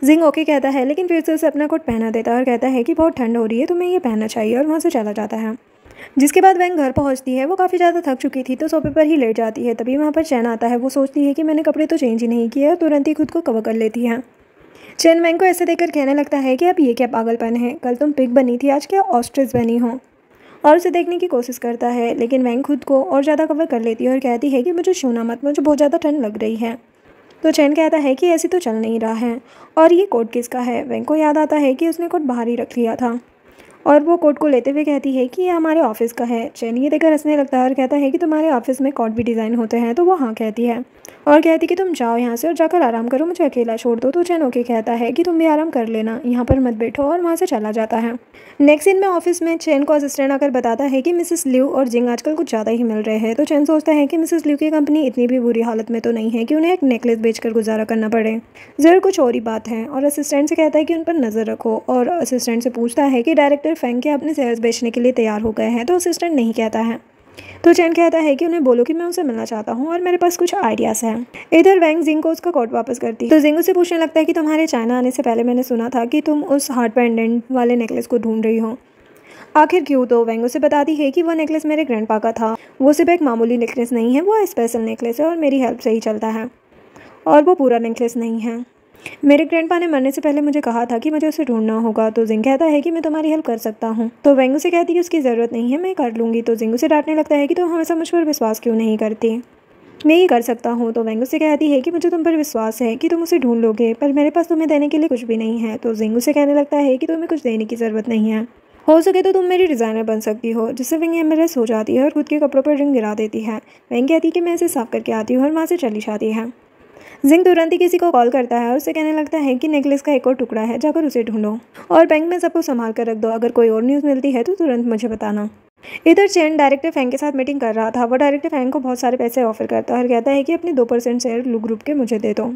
जिंग ओके कहता है, लेकिन फिर से उसे अपना कोट पहना देता है और कहता है कि बहुत ठंड हो रही है, तुम्हें ये पहनना चाहिए, और वहाँ से चला जाता है। जिसके बाद वैंग घर पहुंचती है। वो काफ़ी ज़्यादा थक चुकी थी तो सोफे पर ही लेट जाती है। तभी वहाँ पर चैन आता है। वो सोचती है कि मैंने कपड़े तो चेंज ही नहीं किए और तुरंत ही खुद को कवर कर लेती है। चैन वैंग को ऐसे देखकर कहने लगता है कि अब ये क्या पागलपन है, कल तुम पिग बनी थी, आज क्या ऑस्ट्रिच बनी हो। और उसे देखने की कोशिश करता है, लेकिन वैंग खुद को और ज़्यादा कवर कर लेती है और कहती है कि मुझे छूना मत, मुझे बहुत ज़्यादा ठंड लग रही है। तो चैन कहता है कि ऐसे तो चल नहीं रहा है, और ये कोट किसका है। वैंग को याद आता है कि उसने कोट बाहर ही रख लिया था, और वो कोट को लेते हुए कहती है कि ये हमारे ऑफिस का है। चैन ये देखकर हंसने लगता है और कहता है कि तुम्हारे ऑफिस में कोट भी डिज़ाइन होते हैं। तो वो हाँ कहती है और कहती कि तुम जाओ यहाँ से और जाकर आराम करो, मुझे अकेला छोड़ दो। तो चैन ओके कहता है कि तुम भी आराम कर लेना, यहाँ पर मत बैठो, और वहाँ से चला जाता है। नेक्स्ट सीन में ऑफिस में चैन को असिस्टेंट आकर बताता है कि मिसेस लिू और जिंग आजकल कुछ ज़्यादा ही मिल रहे हैं। तो चैन सोचता है कि मिसेस लिू की कंपनी इतनी भी बुरी हालत में तो नहीं है कि उन्हें एक नेकलेस बेचकर गुजारा करना पड़े, ज़रूर कुछ और ही बात है। और असिस्टेंट से कहता है कि उन पर नज़र रखो, और असिस्टेंट से पूछता है कि डायरेक्टर फैंग के अपने शेयर्स बेचने के लिए तैयार हो गए हैं। तो असिस्टेंट नहीं कहता है। तो चैन कहता है कि उन्हें बोलो कि मैं उनसे मिलना चाहता हूँ और मेरे पास कुछ आइडियाज़ हैं। इधर वैंग जिंग को उसका कोट वापस करती है। तो जिंग उसे पूछने लगता है कि तुम्हारे चाइना आने से पहले मैंने सुना था कि तुम उस हार्ट पेंडेंट वाले नेकलेस को ढूंढ रही हो, आखिर क्यों। तो वैंग उसे बताती है कि वो नेकलेस मेरे ग्रैंडपा का था, वो सिर्फ एक मामूली नेकलेस नहीं है, वो स्पेशल नेकलेस है और मेरी हेल्प से ही चलता है, और वो पूरा नेकलेस नहीं है। मेरे ग्रैंडपा ने मरने से पहले मुझे कहा था कि मुझे उसे ढूंढना होगा। तो जिंग कहता है कि मैं तुम्हारी हेल्प कर सकता हूँ। तो वैंग उसे कहती है कि उसकी ज़रूरत नहीं है, मैं कर लूँगी। तो जिंग उसे डांटने लगता है कि तुम हमेशा मुझ पर विश्वास क्यों नहीं करती, मैं ये कर सकता हूँ। तो वैंग उसे कहती है कि मुझे तुम पर विश्वास है कि तुम उसे ढूंढ लोगे, पर मेरे पास तुम्हें देने के लिए कुछ भी नहीं है। तो जिंग उसे कहने लगता है कि तुम्हें कुछ देने की ज़रूरत नहीं है, हो सके तो तुम मेरी डिज़ाइनर बन सकती हो। जिससे वैंग एम्बेरस हो जाती है और खुद के कपड़ों पर रिंग गिरा देती है। वैंग कहती है कि मैं इसे साफ करके आती हूँ और वहाँ से चली जाती है। जिंग तुरंत ही किसी को कॉल करता है और उसे कहने लगता है कि नेकलेस का एक और टुकड़ा है, जाकर उसे ढूंढो और बैंक में सबको संभाल कर रख दो, अगर कोई और न्यूज़ मिलती है तो तुरंत मुझे बताना। इधर चैन डायरेक्टर फैंग के साथ मीटिंग कर रहा था। वो डायरेक्टर फैंग को बहुत सारे पैसे ऑफर करता है और कहता है कि अपने 2% शेयर लू ग्रुप के मुझे दे दो।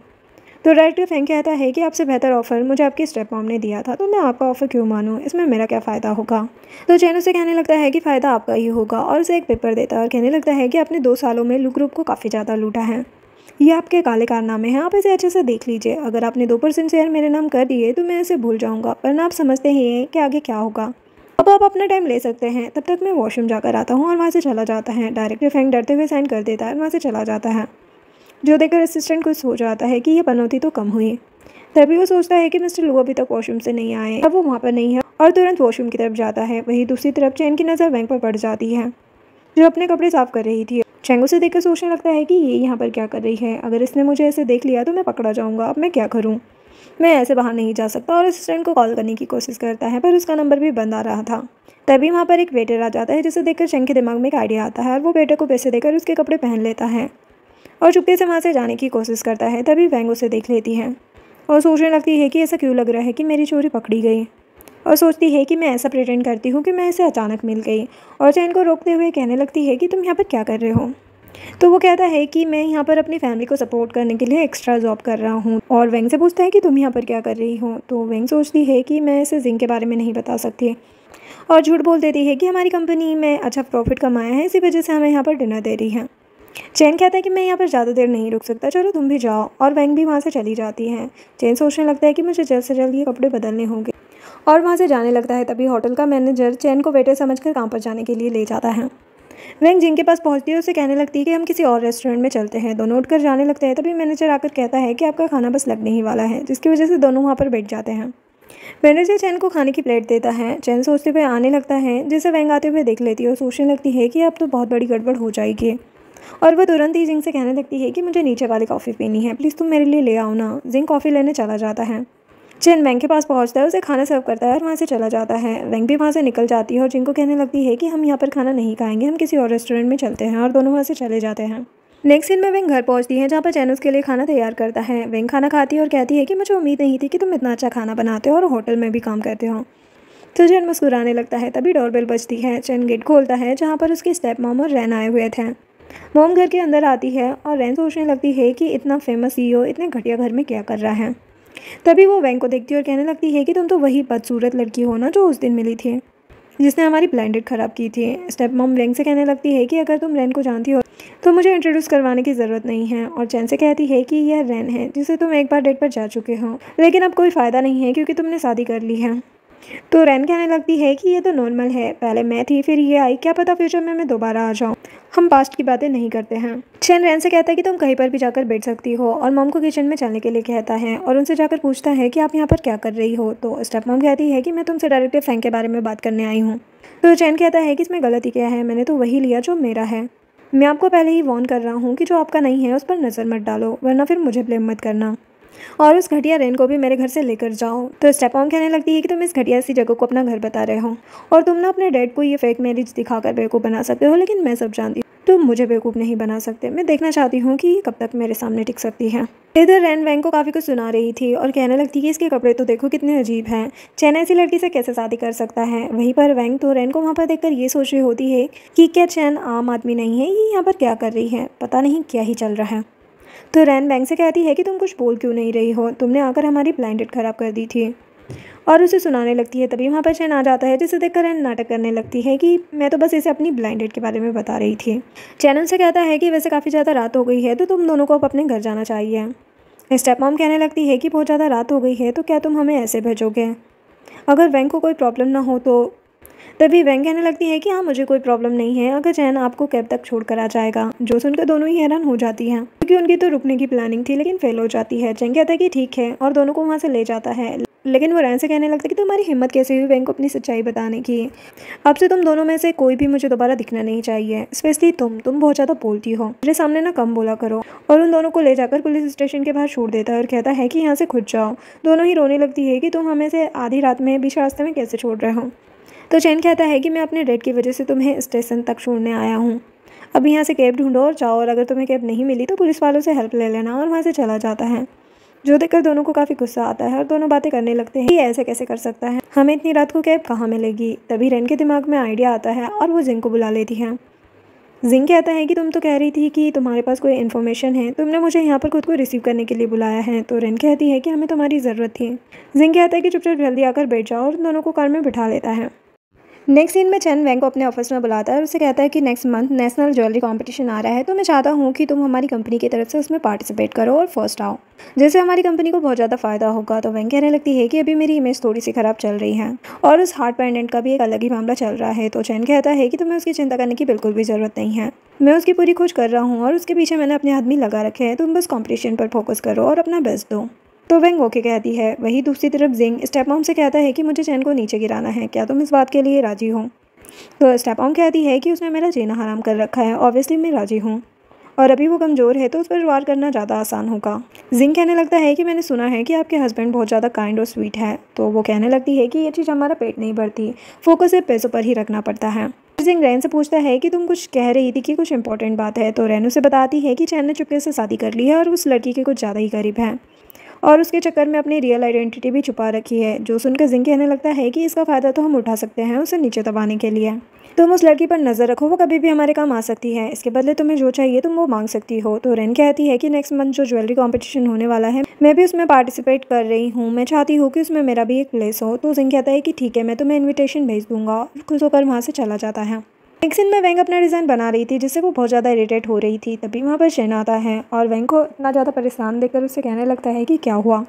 तो डायरेक्टर फैंग कहता है कि आपसे बेहतर ऑफर मुझे आपकी स्टेप मॉम ने दिया था, तो मैं आपका ऑफर क्यों मानूं, इसमें मेरा क्या फ़ायदा होगा। तो चैन उसे कहने लगता है कि फ़ायदा आपका ही होगा, और उसे एक पेपर देता है और कहने लगता है कि आपने 2 सालों में लू ग्रुप को काफ़ी ज़्यादा लूटा है, ये आपके काले कारनामे हैं, आप इसे अच्छे से देख लीजिए। अगर आपने 2% शेयर मेरे नाम कर दिए तो मैं इसे भूल जाऊंगा, वरना आप समझते ही हैं कि आगे क्या होगा। अब आप अपना टाइम ले सकते हैं, तब तक मैं वॉशरूम जाकर आता हूँ। और वहाँ से चला जाता है। डायरेक्टर फैंग डरते हुए साइन कर देता है और वहाँ से चला जाता है, जो देखकर असिस्टेंट खुश हो जाता है कि यह पनौती तो कम हुई। तभी वो सोचता है कि मिस्टर लू अभी तक वॉशरूम से नहीं आए, अब वो वहाँ पर नहीं है, और तुरंत वॉशरूम की तरफ जाता है। वहीं दूसरी तरफ चैन की नज़र वैंग पर पड़ जाती है, जो अपने कपड़े साफ कर रही थी। चैंग उसे देखकर सोचने लगता है कि ये यहाँ पर क्या कर रही है, अगर इसने मुझे ऐसे देख लिया तो मैं पकड़ा जाऊँगा, अब मैं क्या करूँ, मैं ऐसे बाहर नहीं जा सकता। और असिस्टेंट को कॉल करने की कोशिश करता है, पर उसका नंबर भी बंद आ रहा था। तभी वहाँ पर एक वेटर आ जाता है, जिसे देखकर चैंग के दिमाग में एक आइडिया आता है, और वो वेटर को पैसे देकर उसके कपड़े पहन लेता है और चुपके से वहाँ से जाने की कोशिश करता है। तभी वैंग उसे देख लेती है और सोचने लगती है कि ऐसा क्यों लग रहा है कि मेरी चोरी पकड़ी गई, और सोचती है कि मैं ऐसा प्रिटेंड करती हूँ कि मैं इसे अचानक मिल गई, और चैन को रोकते हुए कहने लगती है कि तुम यहाँ पर क्या कर रहे हो। तो वो कहता है कि मैं यहाँ पर अपनी फैमिली को सपोर्ट करने के लिए एक्स्ट्रा जॉब कर रहा हूँ। और वेंग से पूछता है कि तुम यहाँ पर क्या कर रही हो। तो वेंग सोचती है कि मैं इसे जिंग के बारे में नहीं बता सकती, और झूठ बोल देती है कि हमारी कंपनी में अच्छा प्रॉफिट कमाया है, इसी वजह से हमें यहाँ पर डिनर दे रही है। चैन कहता है कि मैं यहाँ पर ज़्यादा देर नहीं रुक सकता, चलो तुम भी जाओ। और वेंग भी वहाँ से चली जाती है। चैन सोचने लगता है कि मुझे जल्द से जल्द ये कपड़े बदलने होंगे, और वहाँ से जाने लगता है। तभी होटल का मैनेजर चैन को वेटर समझकर काम पर जाने के लिए ले जाता है। वेंग जिंग के पास पहुँचती है, उसे कहने लगती है कि हम किसी और रेस्टोरेंट में चलते हैं। दोनों उठकर जाने लगते हैं। तभी मैनेजर आकर कहता है कि आपका खाना बस लगने ही वाला है, जिसकी वजह से दोनों वहाँ पर बैठ जाते हैं। मैनेजर चैन को खाने की प्लेट देता है। चैन सोचते हुए आने लगता है, जिसे वेंग आते हुए देख लेती है और सोचने लगती है कि अब तो बहुत बड़ी गड़बड़ हो जाएगी। और वह तुरंत ही जिंग से कहने लगती है कि मुझे नीचे वाली कॉफ़ी पीनी है, प्लीज़ तुम मेरे लिए ले आओ ना। जिंग कॉफ़ी लेने चला जाता है। चैन वेंग के पास पहुंचता है, उसे खाना सर्व करता है और वहाँ से चला जाता है। वेंग भी वहाँ से निकल जाती है और जिंग को कहने लगती है कि हम यहाँ पर खाना नहीं खाएंगे, हम किसी और रेस्टोरेंट में चलते हैं, और दोनों वहाँ से चले जाते हैं। नेक्स्ट सीन में वेंग घर पहुँचती है, जहाँ पर चैन उसके लिए खाना तैयार करता है। वेंग खाना खाती है और कहती है कि मुझे उम्मीद नहीं थी कि तुम इतना अच्छा खाना बनाते हो और होटल में भी काम करते हो। तो चैन मुस्कुराने लगता है। तभी डोरबेल बजती है। चैन गेट खोलता है, जहाँ पर उसकी स्टेप मॉम और रैन आए हुए थे। मॉम घर के अंदर आती है और रैन सोचने लगती है कि इतना फेमस सीईओ इतने घटिया घर में क्या कर रहा है। तभी वो वेंग को देखती है और कहने लगती है कि तुम तो वही बदसूरत लड़की हो ना, जो उस दिन मिली थी, जिसने हमारी ब्लाइंडेड ख़राब की थी। स्टेप मॉम वेंग से कहने लगती है कि अगर तुम रैन को जानती हो तो मुझे इंट्रोड्यूस करवाने की ज़रूरत नहीं है। और चैन से कहती है कि यह रैन है, जिसे तुम एक बार डेट पर जा चुके हो, लेकिन अब कोई फ़ायदा नहीं है क्योंकि तुमने शादी कर ली है। तो रैन कहने लगती है कि ये तो नॉर्मल है, पहले मैं थी फिर ये आई, क्या पता फ्यूचर में मैं दोबारा आ जाऊँ। हम पास्ट की बातें नहीं करते हैं। चैन रैन से कहता है कि तुम कहीं पर भी जाकर बैठ सकती हो और मॉम को किचन में चलने के लिए कहता है और उनसे जाकर पूछता है कि आप यहाँ पर क्या कर रही हो। तो स्टेप मॉम कहती है कि मैं तुमसे डायरेक्टली फ्रैंक के बारे में बात करने आई हूँ। तो चैन कहता है कि इसमें गलती क्या है, मैंने तो वही लिया जो मेरा है। मैं आपको पहले ही वार्न कर रहा हूँ कि जो आपका नहीं है उस पर नज़र मत डालो, वरना फिर मुझे ब्लेम मत करना और उस घटिया रेन को भी मेरे घर से लेकर जाओ। तो स्टेप मॉम कहने लगती है कि तुम इस घटिया सी जगह को अपना घर बता रहे हो और तुम ना अपने डैड को ये फेक मैरिज दिखाकर बेवकूफ़ बना सकते हो, लेकिन मैं सब जानती हूँ तुम मुझे बेवकूफ़ नहीं बना सकते। मैं देखना चाहती हूँ कि ये कब तक मेरे सामने टिक सकती है। इधर रैन वैंग को काफ़ी कुछ सुना रही थी और कहने लगती कि इसके कपड़े तो देखो कितने अजीब हैं, चैन ऐसी लड़की से कैसे शादी कर सकता है। वहीं पर वैंग तो रैन को वहाँ पर देखकर ये सोच रही होती है कि क्या चैन आम आदमी नहीं है, ये यहाँ पर क्या कर रही है, पता नहीं क्या ही चल रहा है। तो रैन वैंग से कहती है कि तुम कुछ बोल क्यों नहीं रही हो, तुमने आकर हमारी ब्लाइंड डेट ख़राब कर दी थी और उसे सुनाने लगती है। तभी वहाँ पर चैन आ जाता है, जिसे देखकर रैन नाटक करने लगती है कि मैं तो बस इसे अपनी ब्लाइंड डेट के बारे में बता रही थी। चैन उनसे कहता है कि वैसे काफ़ी ज़्यादा रात हो गई है तो तुम दोनों को अब अपने घर जाना चाहिए। स्टेप मॉम कहने लगती है कि बहुत ज़्यादा रात हो गई है तो क्या तुम हमें ऐसे भेजोगे, अगर वैंग को कोई प्रॉब्लम ना हो तो। तभी वैंग कहने लगती है कि हाँ मुझे कोई प्रॉब्लम नहीं है अगर चैन आपको कैब तक छोड़ कर आ जाएगा। जो सुनकर दोनों ही हैरान हो जाती हैं क्योंकि उनकी तो रुकने की प्लानिंग थी लेकिन फेल हो जाती है। चैन कहता है कि ठीक है और दोनों को वहाँ से ले जाता है, लेकिन वो रैन से कहने लगता है कि तुम्हारी हिम्मत कैसे हुई वैंग को अपनी सच्चाई बताने की। अब से तुम दोनों में से कोई भी मुझे दोबारा दिखना नहीं चाहिए, स्पेशली तुम बहुत ज़्यादा बोलती हो, मेरे सामने ना कम बोला करो। और उन दोनों को ले जाकर पुलिस स्टेशन के बाहर छोड़ देता है और कहता है कि यहाँ से खुद जाओ। दोनों ही रोने लगती है कि तुम हमें से आधी रात में बीच रास्ते में कैसे छोड़ रहे हो। तो चैन कहता है कि मैं अपने डैड की वजह से तुम्हें स्टेशन तक छोड़ने आया हूँ, अब यहाँ से कैब ढूंढो और जाओ, और अगर तुम्हें कैब नहीं मिली तो पुलिस वालों से हेल्प ले लेना। और वहाँ से चला जाता है। जो देखकर दोनों को काफ़ी गुस्सा आता है और दोनों बातें करने लगते हैं कि ऐसे कैसे कर सकता है, हमें इतनी रात को कैब कहाँ मिलेगी। तभी रैन के दिमाग में आइडिया आता है और वो जिंग को बुला लेती है। जिंग कहता है कि तुम तो कह रही थी कि तुम्हारे पास कोई इन्फॉर्मेशन है, तुमने मुझे यहाँ पर खुद को रिसीव करने के लिए बुलाया है। तो रैन कहती है कि हमें तुम्हारी ज़रूरत थी। जिंग कहता है कि चुपचाप जल्दी आकर बैठ जाओ और दोनों को कार में बिठा लेता है। नेक्स्ट सीन में चैन वैंग को अपने ऑफिस में बुलाता है और उसे कहता है कि next month national jewellery competition आ रहा है, तो मैं चाहता हूँ कि तुम हमारी कंपनी की तरफ से उसमें पार्टिसिपेट करो और फर्स्ट आओ, जिससे हमारी कंपनी को बहुत ज़्यादा फ़ायदा होगा। तो वैंग कहने लगती है कि अभी मेरी इमेज थोड़ी सी ख़राब चल रही है और उस हार्ट पेंडेंट का भी एक अलग ही मामला चल रहा है। तो चैन कहता है कि तुम्हें उसकी चिंता करने की बिल्कुल भी ज़रूरत नहीं है, मैं उसकी पूरी खोज कर रहा हूँ और उसके पीछे मैंने अपने आदमी लगा रखे हैं, तुम बस कॉम्पिटिशन पर फोकस करो और अपना बेस्ट दो। तो वैंग ओके कहती है। वही दूसरी तरफ जिंग स्टेप मॉम से कहता है कि मुझे चैन को नीचे गिराना है, क्या तुम इस बात के लिए राजी हो। तो स्टेप मॉम कहती है कि उसने मेरा जीना हराम कर रखा है, ऑब्वियसली मैं राजी हूँ, और अभी वो कमज़ोर है तो उस पर वार करना ज़्यादा आसान होगा। जिंग कहने लगता है कि मैंने सुना है कि आपके हस्बैंड बहुत ज़्यादा काइंड और स्वीट है। तो वो कहने लगती है कि ये चीज़ हमारा पेट नहीं भरती, फोकस सिर्फ पैसों पर ही रखना पड़ता है। जिंग रैन से पूछता है कि तुम कुछ कह रही थी कि कुछ इंपॉर्टेंट बात है। तो रैन उसे बताती है कि चैन ने चुपके से शादी कर ली है और उस लड़की के कुछ ज़्यादा ही करीब है और उसके चक्कर में अपनी रियल आइडेंटिटी भी छुपा रखी है। जो सुनकर जिंग कहने लगता है कि इसका फ़ायदा तो हम उठा सकते हैं उसे नीचे दबाने के लिए। तुम उस लड़की पर नज़र रखो, वो कभी भी हमारे काम आ सकती है, इसके बदले तुम्हें जो चाहिए तुम वो मांग सकती हो। तो रैन कहती है कि नेक्स्ट मंथ जो ज्वेलरी कंपटीशन होने वाला है मैं भी उसमें पार्टिसिपेट कर रही हूँ, मैं चाहती हूँ कि उसमें मेरा भी एक प्लेस हो। तो जिंग कहता है कि ठीक है, मैं तुम्हें इन्विटेशन भेज दूँगा। खुश होकर वहाँ से चला जाता है। नेक्स्ट सीन में वैंग अपना डिज़ाइन बना रही थी जिससे वो बहुत ज़्यादा इरिटेट हो रही थी। तभी वहाँ पर चैन आता है और वैंग को इतना ज़्यादा परेशान देखकर उससे कहने लगता है कि क्या हुआ।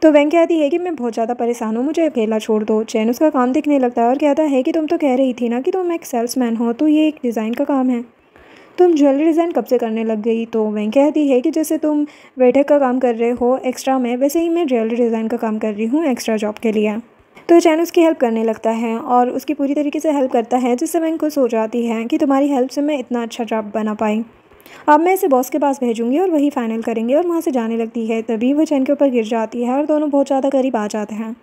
तो वैंग कहती है कि मैं बहुत ज़्यादा परेशान हूँ, मुझे अकेला छोड़ दो। चैन उसका काम दिखने लगता है और कहता है कि तुम तो कह रही थी ना कि तुम एक सेल्समैन हो, तो ये एक डिज़ाइन का काम है, तुम ज्वेलरी डिज़ाइन कब से करने लग गई। तो वैंग कहती है कि जैसे तुम वेटर का काम कर रहे हो एक्स्ट्रा में, वैसे ही मैं ज्वेलरी डिज़ाइन का काम कर रही हूँ एक्स्ट्रा जॉब के लिए। तो चैन उसकी हेल्प करने लगता है और उसकी पूरी तरीके से हेल्प करता है, जिससे वैंग खुश हो जाती है कि तुम्हारी हेल्प से मैं इतना अच्छा जॉब बना पाई, अब मैं इसे बॉस के पास भेजूंगी और वही फाइनल करेंगे। और वहाँ से जाने लगती है। तभी वो चैन के ऊपर गिर जाती है और दोनों बहुत ज़्यादा करीब आ जाते हैं।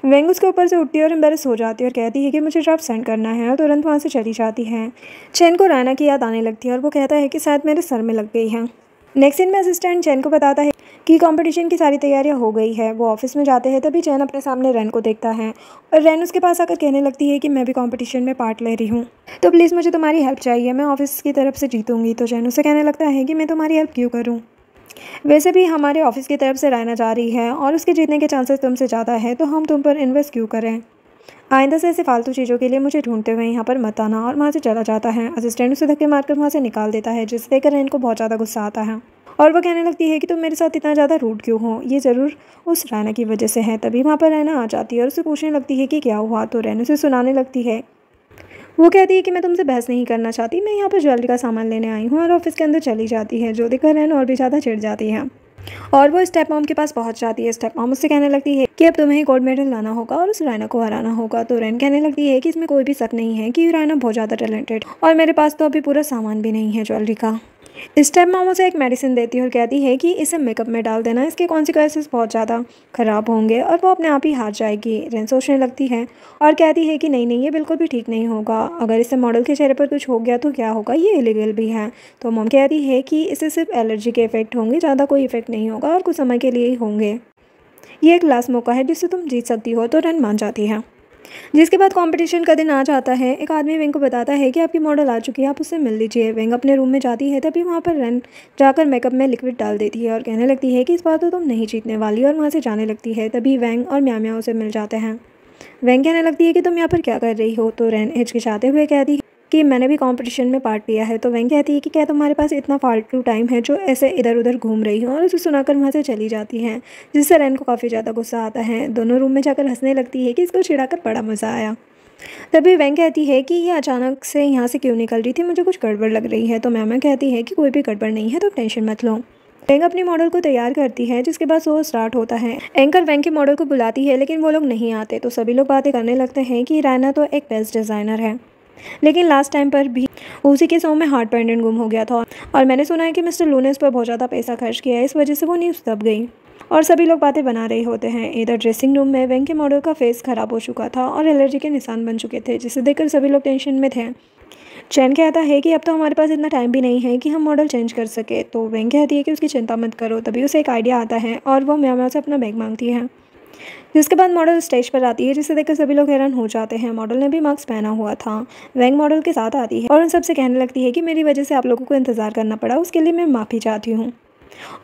वैंग उसके ऊपर से उठती है और एम्बेरस हो जाती है और कहती है कि मुझे ड्राफ्ट सेंड करना है और तुरंत वहाँ से चली जाती है। चैन को रायना की याद आने लगती है और वो कहता है कि शायद मेरे सर में लग गई है। नेक्स्ट सीन में असिस्टेंट चैन को बताता है कि कंपटीशन की सारी तैयारियां हो गई है। वो ऑफिस में जाते हैं, तभी चैन अपने सामने रैन को देखता है और रैन उसके पास आकर कहने लगती है कि मैं भी कंपटीशन में पार्ट ले रही हूँ, तो प्लीज़ मुझे तुम्हारी हेल्प चाहिए, मैं ऑफिस की तरफ से जीतूंगी। तो चैन उसे कहने लगता है कि मैं तुम्हारी हेल्प क्यों करूँ, वैसे भी हमारे ऑफिस की तरफ से रायना जा रही है और उसके जीतने के चांसेस तुमसे ज़्यादा है, तो हम तुम पर इन्वेस्ट क्यों करें। आइंदा से ऐसे फालतू चीज़ों के लिए मुझे ढूंढते हुए यहाँ पर मत आना। और वहाँ से चला जाता है। असिस्टेंट उसे धक्के मारकर वहाँ से निकाल देता है, जिससे देखकर रैन को बहुत ज़्यादा गुस्सा आता है और वो कहने लगती है कि तुम मेरे साथ इतना ज़्यादा रूड क्यों हो, ये ज़रूर उस रैना की वजह से है। तभी वहाँ पर रैना आ जाती है और उससे पूछने लगती है कि क्या हुआ। तो रैना उसे सुनाने लगती है। वो कहती है कि मैं तुमसे बहस नहीं करना चाहती, मैं यहाँ पर ज्वेलरी का सामान लेने आई हूँ, और ऑफिस के अंदर चली जाती है, जो देखकर रैना और भी ज़्यादा चिढ़ जाती है और वो स्टेप मॉम के पास पहुंच जाती है। स्टेप मॉम उससे कहने लगती है कि अब तुम्हें गोल्ड मेडल लाना होगा और उस रैना को हराना होगा। तो रैन कहने लगती है कि इसमें कोई भी शक नहीं है कि रैना बहुत ज़्यादा टैलेंटेड, और मेरे पास तो अभी पूरा सामान भी नहीं है ज्वेलरी का। इस टाइम मामा उसे एक मेडिसिन देती है और कहती है कि इसे मेकअप में डाल देना, इसके कॉन्सिक्वेंसेस बहुत ज़्यादा ख़राब होंगे और वो अपने आप ही हार जाएगी। रैन सोचने लगती है और कहती है कि नहीं नहीं, ये बिल्कुल भी ठीक नहीं होगा, अगर इससे मॉडल के चेहरे पर कुछ हो गया तो क्या होगा, ये इलीगल भी है। तो मॉम कहती है कि इसे सिर्फ एलर्जी के इफेक्ट होंगे, ज़्यादा कोई इफेक्ट नहीं होगा और कुछ समय के लिए ही होंगे, ये एक लास्ट मौका है जिससे तुम जीत सकती हो। तो रैन मान जाती है। जिसके बाद कंपटीशन का दिन आ जाता है। एक आदमी वेंग को बताता है कि आपकी मॉडल आ चुकी है, आप उससे मिल लीजिए। वेंग अपने रूम में जाती है, तभी वहाँ पर रैन जाकर मेकअप में लिक्विड डाल देती है और कहने लगती है कि इस बार तो तुम नहीं जीतने वाली, और वहाँ से जाने लगती है। तभी वेंग और म्याओ म्याओ से मिल जाते हैं। वेंग कहने लगती है कि तुम यहाँ पर क्या कर रही हो। तो रैन हिचकिचाते हुए कहती है कि मैंने भी कंपटीशन में पार्ट लिया है। तो वेंग कहती है कि क्या तुम्हारे पास इतना फालतू टाइम है जो ऐसे इधर उधर घूम रही हो, और उसे सुनाकर वहाँ से चली जाती हैं, जिससे रैन को काफ़ी ज़्यादा गुस्सा आता है। दोनों रूम में जाकर हंसने लगती है कि इसको चिढ़ाकर बड़ा मज़ा आया। तभी वेंग कहती है कि ये अचानक से यहाँ से क्यों निकल रही थी, मुझे कुछ गड़बड़ लग रही है। तो मैम कहती है कि कोई भी गड़बड़ नहीं है, तो टेंशन मत लो। वेंग अपनी मॉडल को तैयार करती है, जिसके बाद शो स्टार्ट होता है। एंकर वेंग के मॉडल को बुलाती है, लेकिन वो लोग नहीं आते। तो सभी लोग बातें करने लगते हैं कि रैना तो एक बेस्ट डिज़ाइनर है, लेकिन लास्ट टाइम पर भी उसी के शो में हार्ट पेंडेंट गुम हो गया था, और मैंने सुना है कि मिस्टर लू ने इस पर बहुत ज़्यादा पैसा खर्च किया है, इस वजह से वो न्यूज़ दब गई। और सभी लोग बातें बना रहे होते हैं। इधर ड्रेसिंग रूम में वेंग के मॉडल का फेस खराब हो चुका था और एलर्जी के निशान बन चुके थे, जिसे देखकर सभी लोग टेंशन में थे। चैन कहता है कि अब तो हमारे पास इतना टाइम भी नहीं है कि हम मॉडल चेंज कर सके। तो वेंग कहती है कि उसकी चिंता मत करो। तभी उसे एक आइडिया आता है और वो म्याओ म्याओ से अपना बैग मांगती है। जिसके बाद मॉडल स्टेज पर आती है, जिसे देखकर सभी लोग हैरान हो जाते हैं। मॉडल ने भी मास्क पहना हुआ था। वेंग मॉडल के साथ आती है और उन सबसे कहने लगती है कि मेरी वजह से आप लोगों को इंतजार करना पड़ा, उसके लिए मैं माफ़ी चाहती हूँ।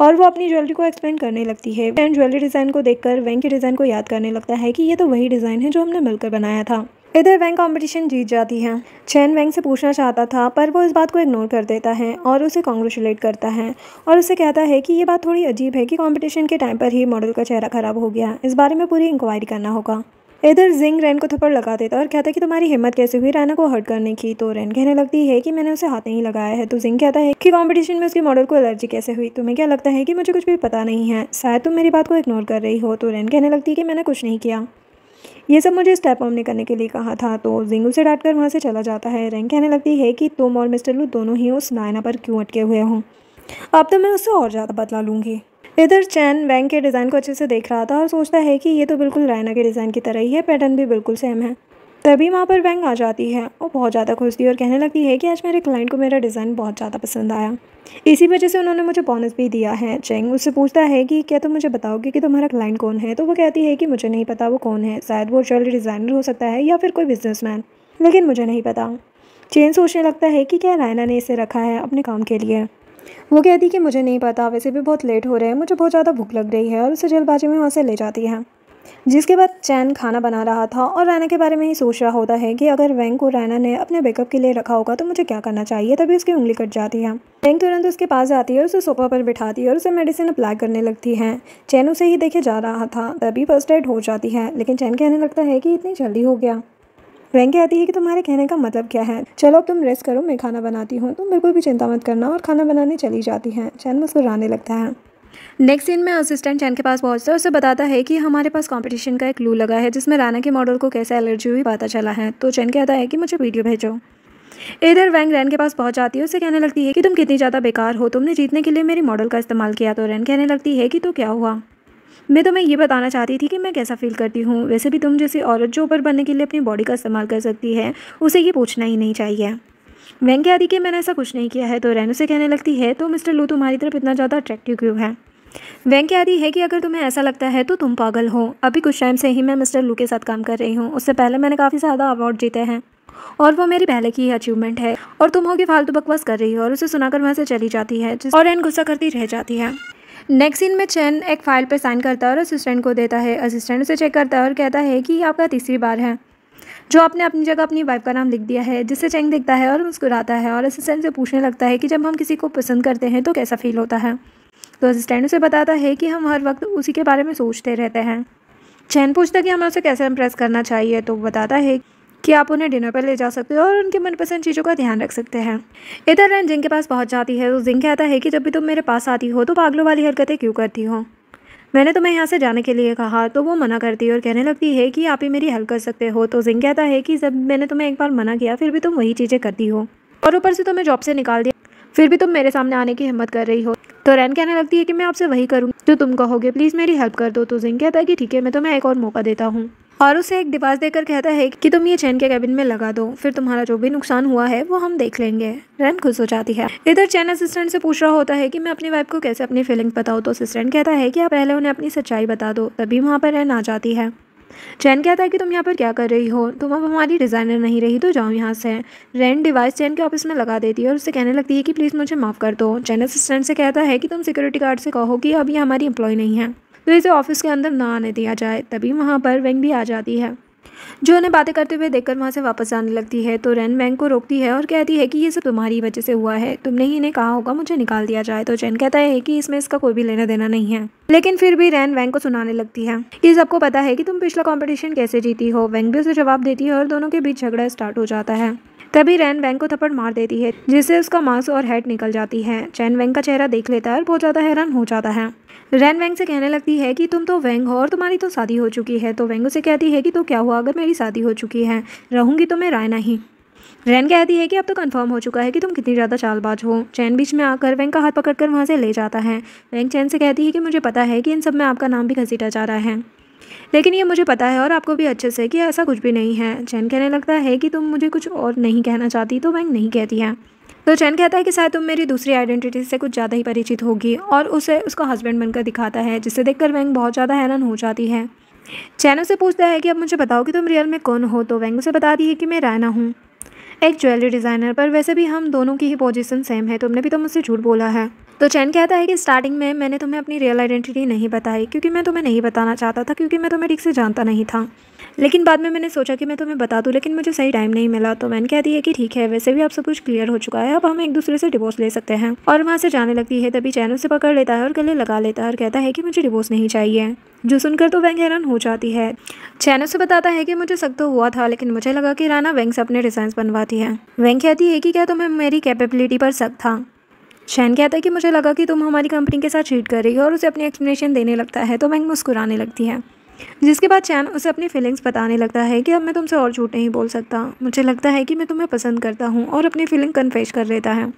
और वो अपनी ज्वेलरी को एक्सप्लेन करने लगती है। एंड ज्वेलरी डिज़ाइन को देखकर वेंग के डिज़ाइन को याद करने लगता है कि ये तो वही डिज़ाइन है जो हमने मिलकर बनाया था। इधर वेंग कंपटीशन जीत जाती है। चैन वेंग से पूछना चाहता था, पर वो इस बात को इग्नोर कर देता है और उसे कॉन्ग्रेचुलेट करता है और उसे कहता है कि ये बात थोड़ी अजीब है कि कंपटीशन के टाइम पर ही मॉडल का चेहरा खराब हो गया, इस बारे में पूरी इंक्वायरी करना होगा। इधर जिंग रैन को थप्पड़ लगा देता है और कहता है कि तुम्हारी हिम्मत कैसे हुई रैना को हर्ट करने की। तो रैन कहने लगती है कि मैंने उसे हाथ नहीं लगाया है। तो जिंग कहता है कि कंपटीशन में उसकी मॉडल को एलर्जी कैसे हुई, तुम्हें क्या लगता है कि मुझे कुछ भी पता नहीं है, शायद तुम मेरी बात को इग्नोर कर रही हो। तो रैन कहने लगती है कि मैंने कुछ नहीं किया, ये सब मुझे स्टेप मॉम ने करने के लिए कहा था। तो जिंग उसे डांटकर वहाँ से चला जाता है। रैन कहने लगती है कि तुम और मिस्टर लू दोनों ही उस नायना पर क्यों अटके हुए हो, अब तो मैं उससे और ज़्यादा बदला लूँगी। इधर चैन वेंग के डिज़ाइन को अच्छे से देख रहा था और सोचता है कि ये तो बिल्कुल रायना के डिज़ाइन की तरह ही है, पैटर्न भी बिल्कुल सेम है। तभी वहाँ पर वेंग आ जाती है और बहुत ज़्यादा खुश थी और कहने लगती है कि आज मेरे क्लाइंट को मेरा डिज़ाइन बहुत ज़्यादा पसंद आया, इसी वजह से उन्होंने मुझे बोनस भी दिया है। चेंग उससे पूछता है कि क्या तुम मुझे बताओगे कि तुम्हारा क्लाइंट कौन है। तो वो कहती है कि मुझे नहीं पता वो कौन है, शायद वो ज्वेलरी डिज़ाइनर हो सकता है या फिर कोई बिजनेसमैन, लेकिन मुझे नहीं पता। चेन सोचने लगता है कि क्या रायना ने इसे रखा है अपने काम के लिए। वो कहती कि मुझे नहीं पता, वैसे भी बहुत लेट हो रहे हैं, मुझे बहुत ज़्यादा भूख लग रही है, और उसे जल्दबाजी में वहाँ से ले जाती है। जिसके बाद चैन खाना बना रहा था और रैना के बारे में ही सोच रहा होता है कि अगर वेंग को रैना ने अपने बैकअप के लिए रखा होगा तो मुझे क्या करना चाहिए। तभी उसकी उंगली कट जाती है। वेंग तुरंत उसके पास जाती है और उसे सोफा पर बिठाती है और उसे मेडिसिन अप्लाई करने लगती है। चैन उसे ही देखे जा रहा था, तभी फर्स्ट एड हो जाती है, लेकिन चैन कहने लगता है कि इतनी जल्दी हो गया। वेंग कहती है कि तुम्हारे कहने का मतलब क्या है, चलो अब तुम रेस्ट करो, मैं खाना बनाती हूँ, तुम बिल्कुल भी चिंता मत करना, और खाना बनाने चली जाती है। चैन मुस्कुराने लगता है। नेक्स्ट सीन में असिस्टेंट चैन के पास पहुंचता है और उसे बताता है कि हमारे पास कंपटीशन का एक क्लू लगा है जिसमें राना के मॉडल को कैसे एलर्जी हुई पता चला है। तो चैन कहता है कि मुझे वीडियो भेजो। इधर वेंग रैन के पास पहुंच जाती है, उसे कहने लगती है कि तुम कितनी ज़्यादा बेकार हो, तुमने जीतने के लिए मेरी मॉडल का इस्तेमाल किया। तो रैन कहने लगती है कि तो क्या हुआ, मैं तुम्हें ये बताना चाहती थी कि मैं कैसा फील करती हूँ। वैसे भी तुम जैसी औरत जो ऊपर बनने के लिए अपनी बॉडी का इस्तेमाल कर सकती है, उसे ये पूछना ही नहीं चाहिए। वेंग कहती कि मैंने ऐसा कुछ नहीं किया है। तो रैन उसे कहने लगती है तो मिस्टर लू तुम्हारी तरफ इतना ज़्यादा अट्रैक्टिव क्यों है। वेंग कहती है कि अगर तुम्हें ऐसा लगता है तो तुम पागल हो, अभी कुछ टाइम से ही मैं मिस्टर लू के साथ काम कर रही हूँ, उससे पहले मैंने काफ़ी ज़्यादा अवार्ड जीते हैं और वो मेरी पहले की ही अचीवमेंट है, और तुम होगी फालतू बकवास कर रही हो। और उसे सुनाकर वहाँ से चली जाती है और रैन गुस्सा करती रह जाती है। नेक्स्ट सीन में चैन एक फाइल पर साइन करता है और असिस्टेंट को देता है। असिस्टेंट उसे चेक करता है और कहता है कि ये आपका तीसरी बार है जो आपने अपनी जगह अपनी वाइफ का नाम लिख दिया है, जिससे चैंग देखता है और मुस्कुराता है और असिस्टेंट से पूछने लगता है कि जब हम किसी को पसंद करते हैं तो कैसा फील होता है। तो असिस्टेंट उसे बताता है कि हम हर वक्त उसी के बारे में सोचते रहते हैं। चैन पूछता है कि हमें उसे कैसे इम्प्रेस करना चाहिए, तो वो बताता है कि आप उन्हें डिनर पर ले जा सकते हो और उनके मनपसंद चीज़ों का ध्यान रख सकते हैं। इधर रैन जिंग के पास पहुंच जाती है, तो जिंग कहता है कि जब भी तुम मेरे पास आती हो तो पागलों वाली हरकतें क्यों करती हो, मैंने तुम्हें यहाँ से जाने के लिए कहा। तो वो मना करती है और कहने लगती है कि आप ही मेरी हेल्प कर सकते हो। तो जिंग कहता है कि जब मैंने तुम्हें एक बार मना किया फिर भी तुम वही चीज़ें करती हो, और ऊपर से तुम्हें जॉब से निकाल दिया, फिर भी तुम मेरे सामने आने की हिम्मत कर रही हो। तो रैन कहने लगती है कि मैं आपसे वही करूँ जो तुम कहोगे, प्लीज़ मेरी हेल्प कर दो। तो जिंग कहता है कि ठीक है, मैं तुम्हें एक और मौका देता हूँ, और उसे एक डिवाइस देकर कहता है कि तुम ये चैन के कैबिन में लगा दो, फिर तुम्हारा जो भी नुकसान हुआ है वो हम देख लेंगे। रैन खुश हो जाती है। इधर चैन असिस्टेंट से पूछ रहा होता है कि मैं अपनी वाइफ को कैसे अपनी फीलिंग्स बताऊँ। तो असिस्टेंट कहता है कि आप पहले उन्हें अपनी सच्चाई बता दो। तभी वहाँ पर रैन आ जाती है। चैन कहता है कि तुम यहाँ पर क्या कर रही हो, तुम अब हमारी डिज़ाइनर नहीं रही, तो जाओ यहाँ से। रैन डिवाइस चैन के ऑफिस में लगा देती है और उससे कहने लगती है कि प्लीज़ मुझे माफ़ कर दो। चैन असिस्टेंट से कहता है कि तुम सिक्योरिटी गार्ड से कहो कि अब ये हमारी एम्प्लॉय नहीं है, तो इसे ऑफिस के अंदर ना आने दिया जाए। तभी वहाँ पर वेंग भी आ जाती है, जो उन्हें बातें करते हुए देखकर वहाँ से वापस आने लगती है। तो रैन वेंग को रोकती है और कहती है कि ये सब तुम्हारी वजह से हुआ है, तुमने ही इन्हें कहा होगा मुझे निकाल दिया जाए। तो चैन कहता है कि इसमें इसका कोई भी लेना देना नहीं है, लेकिन फिर भी रैन वेंग को सुनाने लगती है कि सबको पता है कि तुम पिछला कंपटीशन कैसे जीती हो। वेंग भी उसे जवाब देती है और दोनों के बीच झगड़ा स्टार्ट हो जाता है। तभी रैन वेंग को थप्पड़ मार देती है, जिससे उसका मांस और हेड निकल जाती है। चैन वेंग का चेहरा देख लेता है और बहुत ज़्यादा हैरान हो जाता है। रैन वेंग से कहने लगती है कि तुम तो वेंग हो और तुम्हारी तो शादी हो चुकी है। तो वेंग उसे कहती है कि तो क्या हुआ अगर मेरी शादी हो चुकी है, रहूंगी तो मैं रायना ही। रैन कहती है कि अब तो कंफर्म हो चुका है कि तुम कितनी ज़्यादा चालबाज हो। चैन बीच में आकर वेंग का हाथ पकड़कर वहाँ से ले जाता है। वेंग चैन से कहती है कि मुझे पता है कि इन सब में आपका नाम भी घसीटा जा रहा है, लेकिन ये मुझे पता है और आपको भी अच्छे से कि ऐसा कुछ भी नहीं है। चैन कहने लगता है कि तुम मुझे कुछ और नहीं कहना चाहती। तो वेंग नहीं कहती है। तो चैन कहता है कि शायद तुम मेरी दूसरी आइडेंटिटी से कुछ ज़्यादा ही परिचित होगी, और उसे उसका हस्बैंड बनकर दिखाता है, जिसे देखकर वेंग बहुत ज़्यादा हैरान हो जाती है। चैन उसे पूछता है कि अब मुझे बताओ कि तुम रियल में कौन हो। तो वेंग उसे बताती है कि मैं रायना हूँ, एक ज्वेलरी डिज़ाइनर, पर वैसे भी हम दोनों की ही पोजीशन सेम है, तुमने भी तो मुझसे झूठ बोला है। तो चैन कहता है कि स्टार्टिंग में मैंने तुम्हें अपनी रियल आइडेंटिटी नहीं बताई, क्योंकि मैं तुम्हें नहीं बताना चाहता था, क्योंकि मैं तुम्हें ठीक से जानता नहीं था। लेकिन बाद में मैंने सोचा कि मैं तुम्हें बता दूं, लेकिन मुझे सही टाइम नहीं मिला। तो मैंने कहती है कि ठीक है, वैसे भी अब सब कुछ क्लियर हो चुका है, अब हम एक दूसरे से डिवोर्स ले सकते हैं, और वहाँ से जाने लगती है। तभी चैन उसे पकड़ लेता है और गले लगा लेता है और कहता है कि मुझे डिवोर्स नहीं चाहिए, जो सुनकर तो वेंग हैरान हो जाती है। चैन उसे बताता है कि मुझे सख्त तो हुआ था, लेकिन मुझे लगा कि राना वेंग से अपने डिज़ाइंस बनवाती है। वेंग कहती है कि क्या तुम्हें मेरी कैपेबिलिटी पर शक था। चैन कहता है कि मुझे लगा कि तुम हमारी कंपनी के साथ चीट कर रही हो, और उसे अपनी एक्सप्लेनेशन देने लगता है। तो वेंग मुस्कुराने लगती है, जिसके बाद चैन उसे अपनी फीलिंग्स बताने लगता है कि अब मैं तुमसे और झूठ नहीं बोल सकता, मुझे लगता है कि मैं तुम्हें पसंद करता हूँ, और अपनी फीलिंग कन्फेस कर लेता है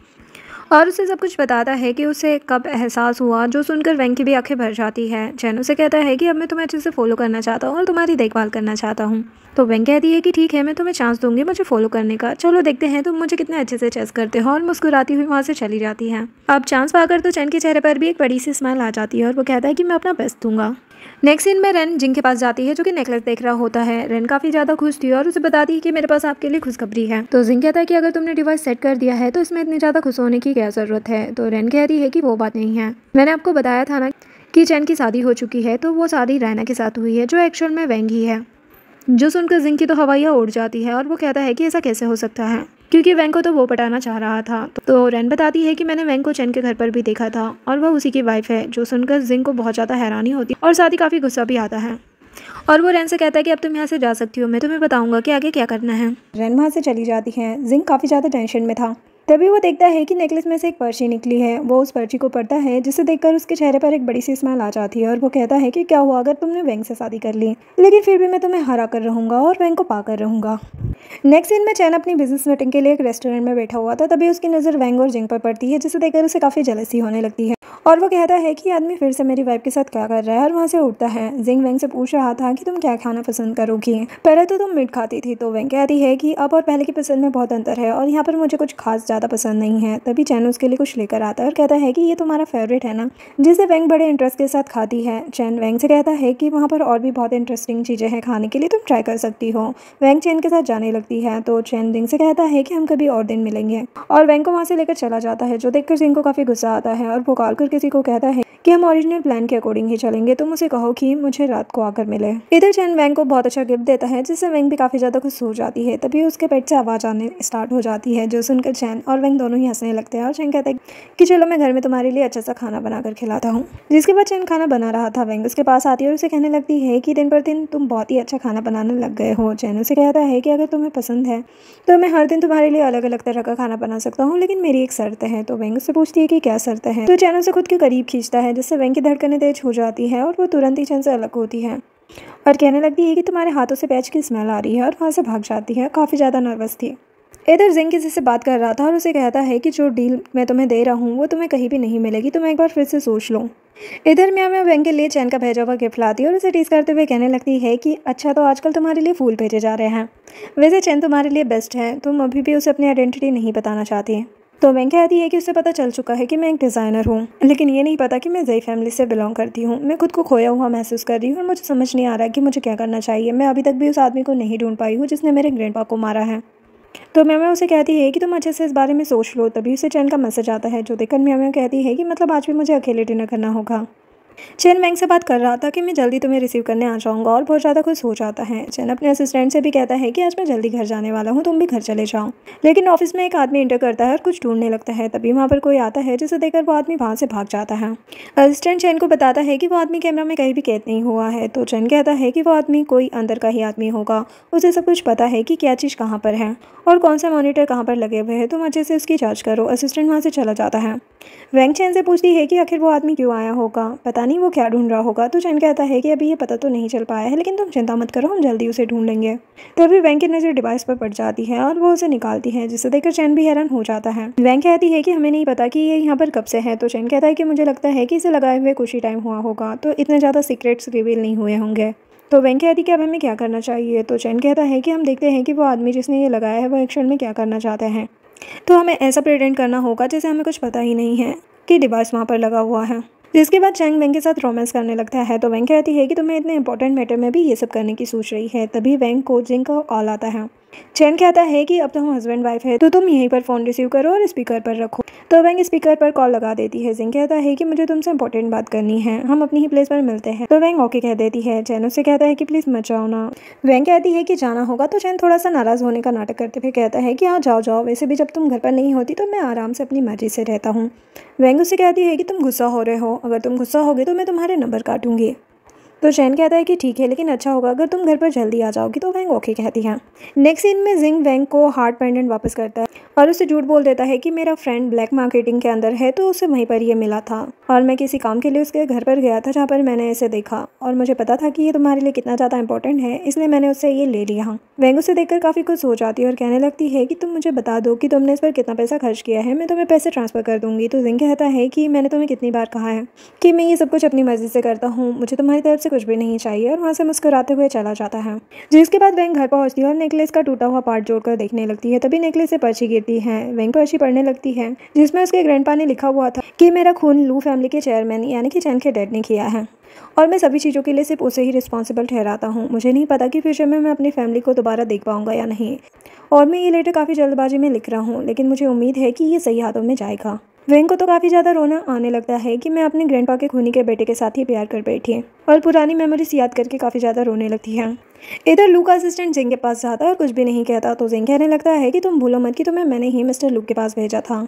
और उसे सब कुछ बताता है कि उसे कब एहसास हुआ, जो सुनकर वेंग की भी आंखें भर जाती है। चैन उसे कहता है कि अब मैं तुम्हें अच्छे से फॉलो करना चाहता हूँ और तुम्हारी देखभाल करना चाहता हूँ। तो वेंग कहती है कि ठीक है, मैं तुम्हें चांस दूंगी मुझे फॉलो करने का, चलो देखते हैं तुम मुझे कितने अच्छे से चेस करते हो, और मुस्कुराती हुई वहाँ से चली जाती है। अब चांस पाकर तो चैन के चेहरे पर भी एक बड़ी सी स्माइल आ जाती है और वो कहता है कि मैं अपना बेस्ट दूंगा। नेक्स्ट सीन में रैन जिंग के पास जाती है, जो कि नेकलेस देख रहा होता है। रैन काफ़ी ज़्यादा खुश थी और उसे बताती है कि मेरे पास आपके लिए खुशखबरी है। तो जिंग कहता है कि अगर तुमने डिवाइस सेट कर दिया है तो इसमें इतनी ज़्यादा खुश होने की क्या ज़रूरत है। तो रैन कहती है कि वो बात नहीं है, मैंने आपको बताया था ना कि चैन की शादी हो चुकी है, तो वो शादी रैना के साथ हुई है, जो एक्चुअल में वेंग ही है। जो सुनकर जिंग की तो हवाइयाँ उड़ जाती है और वो कहता है कि ऐसा कैसे हो सकता है, क्योंकि वेंग को तो वो पटाना चाह रहा था। तो रैन बताती है कि मैंने वेंग को चैन के घर पर भी देखा था और वह उसी की वाइफ है। जो सुनकर जिंग को बहुत ज़्यादा हैरानी होती है और साथ ही काफ़ी गुस्सा भी आता है, और वो रैन से कहता है कि अब तुम यहाँ से जा सकती हो, मैं तुम्हें बताऊंगा कि आगे क्या करना है। रैन वहाँ से चली जाती है। जिंग काफ़ी ज़्यादा टेंशन में था। तभी वो देखता है कि नेकलेस में से एक पर्ची निकली है। वो उस पर्ची को पढ़ता है, जिसे देखकर उसके चेहरे पर एक बड़ी सी स्माइल आ जाती है और वो कहता है कि क्या हुआ अगर तुमने वेंग से शादी कर ली, लेकिन फिर भी मैं तुम्हें हरा कर रहूँगा और वेंग को पा कर रहूँगा। नेक्स्ट सीन में चैन अपनी बिजनेस मीटिंग के लिए एक रेस्टोरेंट में बैठा हुआ था। तभी उसकी नज़र वेंग और जिंग पर पड़ती है, जिसे देखकर उसे काफ़ी जेलसी होने लगती है और वो कहता है कि आदमी फिर से मेरी वाइफ के साथ क्या कर रहा है, और वहाँ से उठता है। जिंग वेंग से पूछ रहा था कि तुम क्या खाना पसंद करोगी, पहले तो तुम मीट खाती थी। तो वेंग कहती है कि अब और पहले की पसंद में बहुत अंतर है और यहाँ पर मुझे कुछ खास ज़्यादा पसंद नहीं है। तभी चैन उसके लिए कुछ लेकर आता है और कहता है कि ये तुम्हारा फेवरेट है ना, जिसे वेंग बड़े इंटरेस्ट के साथ खाती है। चैन वेंग से कहता है कि वहाँ पर और भी बहुत इंटरेस्टिंग चीज़ें हैं खाने के लिए, तुम ट्राई कर सकती हो। वेंग चैन के साथ जाने लगती है, तो चैन जिंग से कहता है कि हम कभी और दिन मिलेंगे, और वेंग को वहाँ से लेकर चला जाता है, जो देखकर जिंग को काफ़ी गुस्सा आता है और वो कॉल करके किसी को कहता है कि हम ओरिजिनल प्लान के अकॉर्डिंग ही चलेंगे, तुम उसे कहो कि मुझे रात को आकर मिले। इधर चैन वेंग को बहुत अच्छा गिफ्ट देता है जिससे वेंग भी काफी ज्यादा खुश हो जाती है। तभी उसके पेट से आवाज आने स्टार्ट हो जाती है जो सुनकर चैन और वेंग दोनों ही हंसने लगते हैं और चैन कहता है कि चलो मैं घर में तुम्हारे लिए अच्छा सा खाना बनाकर खिलाता हूँ। जिसके बाद चैन खाना बना रहा था, वेंग उसके पास आती है और उसे कहने लगती है कि दिन पर दिन तुम बहुत ही अच्छा खाना बनाने लग गए हो। चैन उसे कहता है कि अगर तुम्हें पसंद है तो मैं हर दिन तुम्हारे लिए अलग अलग तरह का खाना बना सकता हूँ, लेकिन मेरी एक शर्त है। तो वेंग उससे पूछती है कि क्या शर्त है। तो चैन उसे खुद के करीब खींचता है जिससे वेंग की धड़कनें तेज हो जाती है और वो तुरंत ही चैन से अलग होती है और कहने लगती है कि तुम्हारे हाथों से पैच की स्मेल आ रही है और वहाँ से भाग जाती है। काफ़ी ज़्यादा नर्वस थी। इधर जिंग किसी से बात कर रहा था और उसे कहता है कि जो डील मैं तुम्हें दे रहा हूँ वो तुम्हें कहीं भी नहीं मिलेगी, तुम एक बार फिर से सोच लो। इधर म्याओ वेंग के लिए चैन का भेजा हुआ गिफ्ट लाती है और उसे टीज करते हुए कहने लगती है कि अच्छा तो आजकल तुम्हारे लिए फूल भेजे जा रहे हैं, वैसे चैन तुम्हारे लिए बेस्ट है, तुम अभी भी उसे अपनी आइडेंटिटी नहीं बताना चाहती। तो वेंग कहती है कि उसे पता चल चुका है कि मैं एक डिज़ाइनर हूँ, लेकिन ये नहीं पता कि मैं जई फैमिली से बिलोंग करती हूँ। मैं खुद को खोया हुआ महसूस कर रही हूँ और मुझे समझ नहीं आ रहा कि मुझे क्या करना चाहिए। मैं अभी तक भी उस आदमी को नहीं ढूंढ पाई हूँ जिसने मेरे ग्रैंडपा को मारा है। तो म्याओ उसे कहती है कि तुम अच्छे से इस बारे में सोच लो। तभी उसे चैन का मैसेज आता है जो देखकर म्याओ कहती है कि मतलब आज भी मुझे अकेले डिनर करना होगा। चैन वेंग से बात कर रहा था कि मैं जल्दी तुम्हें रिसीव करने आ जाऊंगा और बहुत ज़्यादा खुश हो जाता है। चैन अपने असिस्टेंट से भी कहता है कि आज मैं जल्दी घर जाने वाला हूँ, तुम भी घर चले जाओ। लेकिन ऑफिस में एक आदमी इंटर करता है और कुछ ढूंढने लगता है। तभी वहाँ पर कोई आता है जिसे देखकर वो आदमी वहाँ से भाग जाता है। असिस्टेंट चैन को बताता है कि वो आदमी कैमरा में कहीं भी कैद नहीं हुआ है। तो चैन कहता है कि वो आदमी कोई अंदर का ही आदमी होगा, उसे सब कुछ पता है कि क्या चीज़ कहाँ पर है और कौन सा मॉनिटर कहाँ पर लगे हुए हैं, तुम अच्छे से उसकी जाँच करो। असिस्टेंट वहाँ से चला जाता है। वेंग चैन से पूछती है कि आखिर वो आदमी क्यों आया होगा, पता नहीं वो क्या ढूंढ रहा होगा। तो चैन कहता है कि अभी ये पता तो नहीं चल पाया है, लेकिन तुम चिंता मत करो, हम जल्दी उसे ढूंढ लेंगे। तभी वेंग की नज़र डिवाइस पर पड़ जाती है और वो उसे निकालती है जिसे देखकर चैन भी हैरान हो जाता है। वेंग कहती है कि हमें नहीं पता कि ये यहाँ पर कब से है। तो चैन कहता है कि मुझे लगता है कि इसे लगाए हुए कुछ ही टाइम हुआ होगा, तो इतने ज़्यादा सीक्रेट्स रिवील नहीं हुए होंगे। तो वेंग कहती है कि अब हमें क्या करना चाहिए। तो चैन कहता है कि हम देखते हैं कि वो आदमी जिसने ये लगाया है वो एक्शन में क्या करना चाहते हैं। तो हमें ऐसा प्रेटेंड करना होगा जैसे हमें कुछ पता ही नहीं है कि डिवाइस वहाँ पर लगा हुआ है। जिसके बाद चैंग वेंग के साथ रोमांस करने लगता है। तो वेंग कहती है कि तुम्हें इतने इंपॉर्टेंट मैटर में भी ये सब करने की सोच रही है। तभी वेंग को जिंग का कॉल आता है। चैन कहता है कि अब तो हम हस्बैंड वाइफ है, तो तुम यहीं पर फ़ोन रिसीव करो और स्पीकर पर रखो। तो वेंग स्पीकर पर कॉल लगा देती है। जिंग कहता है कि मुझे तुमसे इंपॉर्टेंट बात करनी है, हम अपनी ही प्लेस पर मिलते हैं। तो वेंग ओके कह देती है। चैन उससे कहता है कि प्लीज़ मत जाओ ना। वेंग कहती है कि जाना होगा। तो चैन थोड़ा सा नाराज़ होने का नाटक करते हुए कहता है कि हाँ जाओ जाओ, वैसे भी जब तुम घर पर नहीं होती तो मैं आराम से अपनी मर्जी से रहता हूँ। वेंग उससे कहती है कि तुम गुस्सा हो रहे हो, अगर तुम गुस्सा होगे तो मैं तुम्हारे नंबर काटूंगी। तो चैन कहता है कि ठीक है, लेकिन अच्छा होगा अगर तुम घर पर जल्दी आ जाओगी। तो वेंग ओके कहती है। नेक्स्ट सीन में जिंग वेंग को हार्ट पेंडेंट वापस करता है और उसे झूठ बोल देता है कि मेरा फ्रेंड ब्लैक मार्केटिंग के अंदर है, तो उसे वहीं पर ये मिला था और मैं किसी काम के लिए उसके घर पर गया था जहाँ पर मैंने इसे देखा और मुझे पता था कि ये तुम्हारे लिए कितना ज़्यादा इंपॉर्टेंट है, इसलिए मैंने उससे ये ले लिया। वेंग उसे देखकर काफ़ी खुश हो जाती है और कहने लगती है कि तुम मुझे बता दो कि तुमने इस पर कितना पैसा खर्च किया है, मैं तुम्हें पैसे ट्रांसफ़र कर दूंगी। तो जिंग कहता है कि मैंने तुम्हें कितनी बार कहा है कि मैं ये सब कुछ अपनी मर्जी से करता हूँ, मुझे तुम्हारी तरफ से कुछ भी नहीं चाहिए, और वहाँ से मुस्कुराते हुए चला जाता है। जिसके बाद वेंग घर पहुँचती है और नेकलेस का टूटा हुआ पार्ट जोड़कर देखने लगती है। तभी नेकलेस से पर्ची गिरती है। वेंग पर्ची पढ़ने लगती है जिसमें उसके ग्रैंडपा ने लिखा हुआ था कि मेरा खून लू फैमिली के चेयरमैन यानी कि चैन के डैड ने किया है और मैं सभी चीज़ों के लिए सिर्फ उसे ही रिस्पॉन्सिबल ठहराता हूँ। मुझे नहीं पता कि फ्यूचर में मैं अपनी फैमिली को दोबारा देख पाऊंगा या नहीं, और मैं ये लेटर काफ़ी जल्दबाजी में लिख रहा हूँ, लेकिन मुझे उम्मीद है कि ये सही हाथों में जाएगा। वेंग को तो काफ़ी ज़्यादा रोना आने लगता है कि मैं अपने ग्रैंडपा के खूनी के बेटे के साथ ही प्यार कर बैठी है और पुरानी मेमोरीज याद करके काफ़ी ज़्यादा रोने लगती है। इधर लू का असिस्टेंट जिंग के पास जाता है और कुछ भी नहीं कहता। तो जिंग कहने लगता है कि तुम भूलो मत कि तुम्हें मैंने ही मिस्टर लू के पास भेजा था।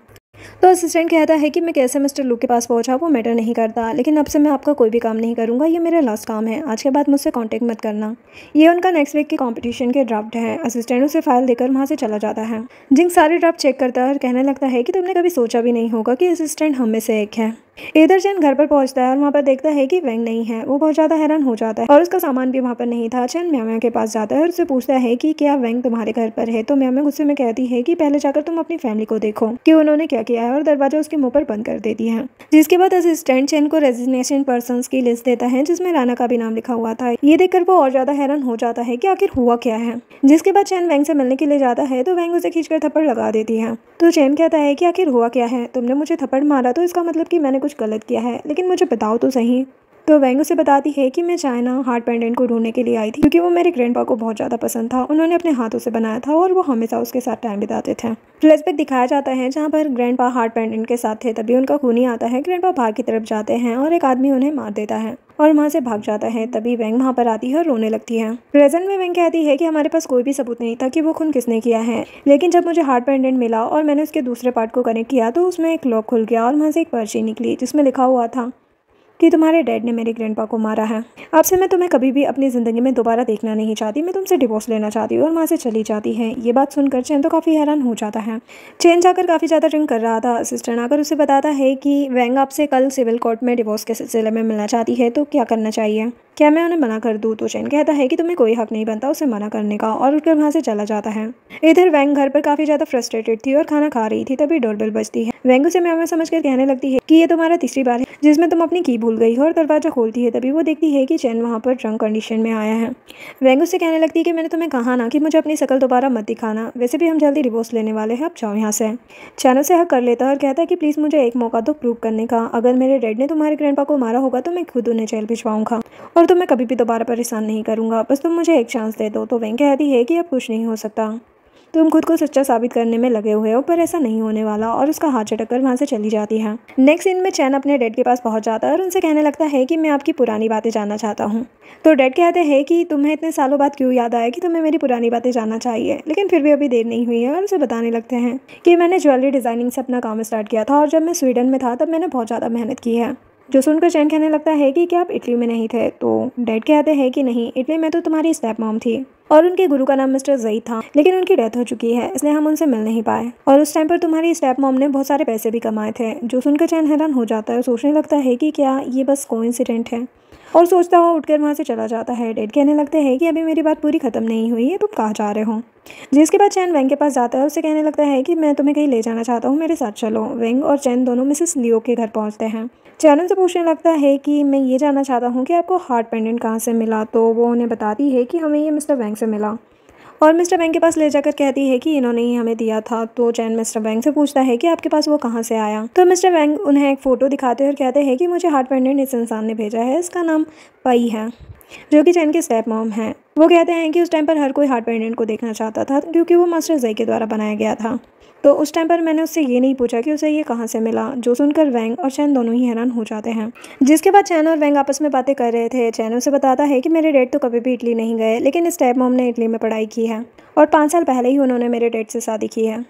तो असिस्टेंट कहता है कि मैं कैसे मिस्टर लू के पास पहुंचा वो मैटर नहीं करता, लेकिन अब से मैं आपका कोई भी काम नहीं करूंगा, ये मेरा लास्ट काम है, आज के बाद मुझसे कांटेक्ट मत करना। ये उनका नेक्स्ट वीक के कंपटीशन के ड्राफ्ट है। असिस्टेंट उसे फाइल देकर वहां से चला जाता है। जिंग सारे ड्राफ्ट चेक करता है और कहने लगता है कि तुमने कभी सोचा भी नहीं होगा कि असिस्टेंट हम में से एक है। इधर चैन घर पर पहुंचता है और वहाँ पर देखता है कि वेंग नहीं है। वो बहुत ज़्यादा हैरान हो जाता है और उसका सामान भी वहाँ पर नहीं था। चैन म्याओ के पास जाता है और उससे पूछता है कि क्या वेंग तुम्हारे घर पर है। तो म्याओ गुस्से में कहती है कि पहले जाकर तुम अपनी फैमिली को देखो कि उन्होंने क्या किया है, और दरवाजा उसके मुंह पर बंद कर देती है। जिसके बाद असिस्टेंट चैन को रेजिग्नेशन पर्सन्स की लिस्ट देता है जिसमें राना का भी नाम लिखा हुआ था। ये देखकर वो और ज़्यादा हैरान हो जाता है कि आखिर हुआ क्या है। जिसके बाद चैन वेंग से मिलने के लिए जाता है तो वेंग उसे खींचकर थप्पड़ लगा देती है। तो चैन कहता है कि आखिर हुआ क्या है, तुमने मुझे थप्पड़ मारा तो इसका मतलब कि मैंने कुछ गलत किया है, लेकिन मुझे बताओ तो सही। तो वेंग उसे बताती है कि मैं चाइना हार्ट पेंडेंट को ढूंढने के लिए आई थी क्योंकि वो मेरे ग्रैंडपा को बहुत ज़्यादा पसंद था। उन्होंने अपने हाथों से बनाया था और वो हमेशा उसके साथ टाइम बिताते थे। फ्लैशबैक दिखाया जाता है जहाँ पर ग्रैंडपा हार्ट पेंडेंट के साथ थे, तभी उनका खून ही आता है। ग्रैंडपा बाहर की तरफ जाते हैं और एक आदमी उन्हें मार देता है और वहाँ से भाग जाता है। तभी वेंग वहाँ पर आती है और रोने लगती है। प्रेजेंट में वेंग कहती है कि हमारे पास कोई भी सबूत नहीं था कि वो खून किसने किया है, लेकिन जब मुझे हार्ट पेंडेंट मिला और मैंने उसके दूसरे पार्ट को कनेक्ट किया तो उसमें एक लॉक खुल गया और वहाँ से एक पर्ची निकली जिसमें लिखा हुआ था कि तुम्हारे डैड ने मेरे ग्रैंडपा को मारा है। आपसे मैं तुम्हें कभी भी अपनी ज़िंदगी में दोबारा देखना नहीं चाहती, मैं तुमसे डिवोर्स लेना चाहती हूँ, और वहाँ से चली जाती है। ये बात सुनकर चैन तो काफ़ी हैरान हो जाता है। चैन जाकर काफ़ी ज़्यादा ड्रिंक कर रहा था। असिस्टेंट आकर उसे बताता है कि वेंग आपसे कल सिविल कोर्ट में डिवोर्स के सिलसिले में मिलना चाहती है, तो क्या करना चाहिए, क्या मैं उन्हें मना कर दूँ। तो चैन कहता है कि तुम्हें कोई हक नहीं बनता उसे मना करने का, और उठकर वहाँ से चला जाता है। इधर वेंग घर पर काफ़ी ज़्यादा फ्रस्ट्रेटेड थी और खाना खा रही थी, तभी डोरबेल बजती है। वेंग उसे म्याऊं समझकर कहने लगती है कि ये तुम्हारा तीसरी बार है जिसमें तुम अपनी की भूल गई हो, और दरवाजा खोलती है। तभी वो देखती है कि चैन वहाँ पर ड्रंक कंडीशन में आया है। वेंग उससे कहने लगती है कि मैंने तुम्हें कहा ना कि मुझे अपनी शक्ल दोबारा मत दिखाना, वैसे भी हम जल्दी डिवोर्स लेने वाले हैं, अब जाओ यहाँ से। चैन उसे हक कर लेता है और कहता है कि प्लीज़ मुझे एक मौका दो प्रूव करने का। अगर मेरे डैड ने तुम्हारे ग्रैंडपा को मारा होगा तो मैं खुद उन्हें जेल भिजवाऊंगा और तुम्हें कभी भी दोबारा परेशान नहीं करूंगा, बस तुम मुझे एक चांस दे दो। तो वेंग कहती है कि अब कुछ नहीं हो सकता, तुम खुद को सच्चा साबित करने में लगे हुए हो, पर ऐसा नहीं होने वाला, और उसका हाथ झटक कर वहाँ से चली जाती है। नेक्स्ट सीन में चैन अपने डैड के पास पहुँच जाता है और उनसे कहने लगता है कि मैं आपकी पुरानी बातें जानना चाहता हूँ। तो डैड कहते हैं कि तुम्हें इतने सालों बाद क्यों याद आया कि तुम्हें मेरी पुरानी बातें जानना चाहिए, लेकिन फिर भी अभी देर नहीं हुई है, और उसे बताने लगते हैं कि मैंने ज्वेलरी डिज़ाइनिंग से अपना काम स्टार्ट किया था और जब मैं स्वीडन में था तब मैंने बहुत ज़्यादा मेहनत की है। जो सुनकर चैन कहने लगता है कि क्या आप इटली में नहीं थे। तो डैड कहते हैं कि नहीं, इटली में तो तुम्हारी स्टेप मॉम थी और उनके गुरु का नाम मिस्टर जई था, लेकिन उनकी डेथ हो चुकी है, इसलिए हम उनसे मिल नहीं पाए, और उस टाइम पर तुम्हारी स्टेप मॉम ने बहुत सारे पैसे भी कमाए थे। जो सुनकर चैन हैरान हो जाता है, सोचने लगता है कि क्या ये बस कोइंसिडेंट है, और सोचता हुआ उठकर वहाँ से चला जाता है। डैड कहने लगते हैं कि अभी मेरी बात पूरी खत्म नहीं हुई है, तुम कहाँ जा रहे हो। जिसके बाद चैन वेंग के पास जाता है, उससे कहने लगता है कि मैं तुम्हें कहीं ले जाना चाहता हूँ, मेरे साथ चलो। वेंग और चैन दोनों मिसेस लियो के घर पहुँचते हैं। चैन उनसे पूछने लगता है कि मैं ये जानना चाहता हूँ कि आपको हार्ट पेंडेंट कहाँ से मिला। तो वो उन्हें बताती है कि हमें ये मिस्टर वेंग से मिला, और मिस्टर वेंग के पास ले जाकर कहती है कि इन्होंने ही हमें दिया था। तो चैन मिस्टर वेंग से पूछता है कि आपके पास वो कहाँ से आया। तो मिस्टर वेंग उन्हें एक फ़ोटो दिखाते हैं और कहते हैं कि मुझे हार्ट पेंडेंट इस इंसान ने भेजा है, इसका नाम पई है, जो कि चैन की स्टेप मॉम है। वो कहते हैं कि उस टाइम पर हर कोई हार्ट पेंडेंट को देखना चाहता था क्योंकि वो मास्टर जई के द्वारा बनाया गया था। तो उस टाइम पर मैंने उससे ये नहीं पूछा कि उसे ये कहाँ से मिला। जो सुनकर वेंग और चैन दोनों ही हैरान हो जाते हैं। जिसके बाद चैन और वेंग आपस में बातें कर रहे थे। चैन उसे बताता है कि मेरे डैड तो कभी भी इटली नहीं गए, लेकिन स्टेप मॉम ने इटली में पढ़ाई की है और 5 साल पहले ही उन्होंने मेरे डैड से शादी की है।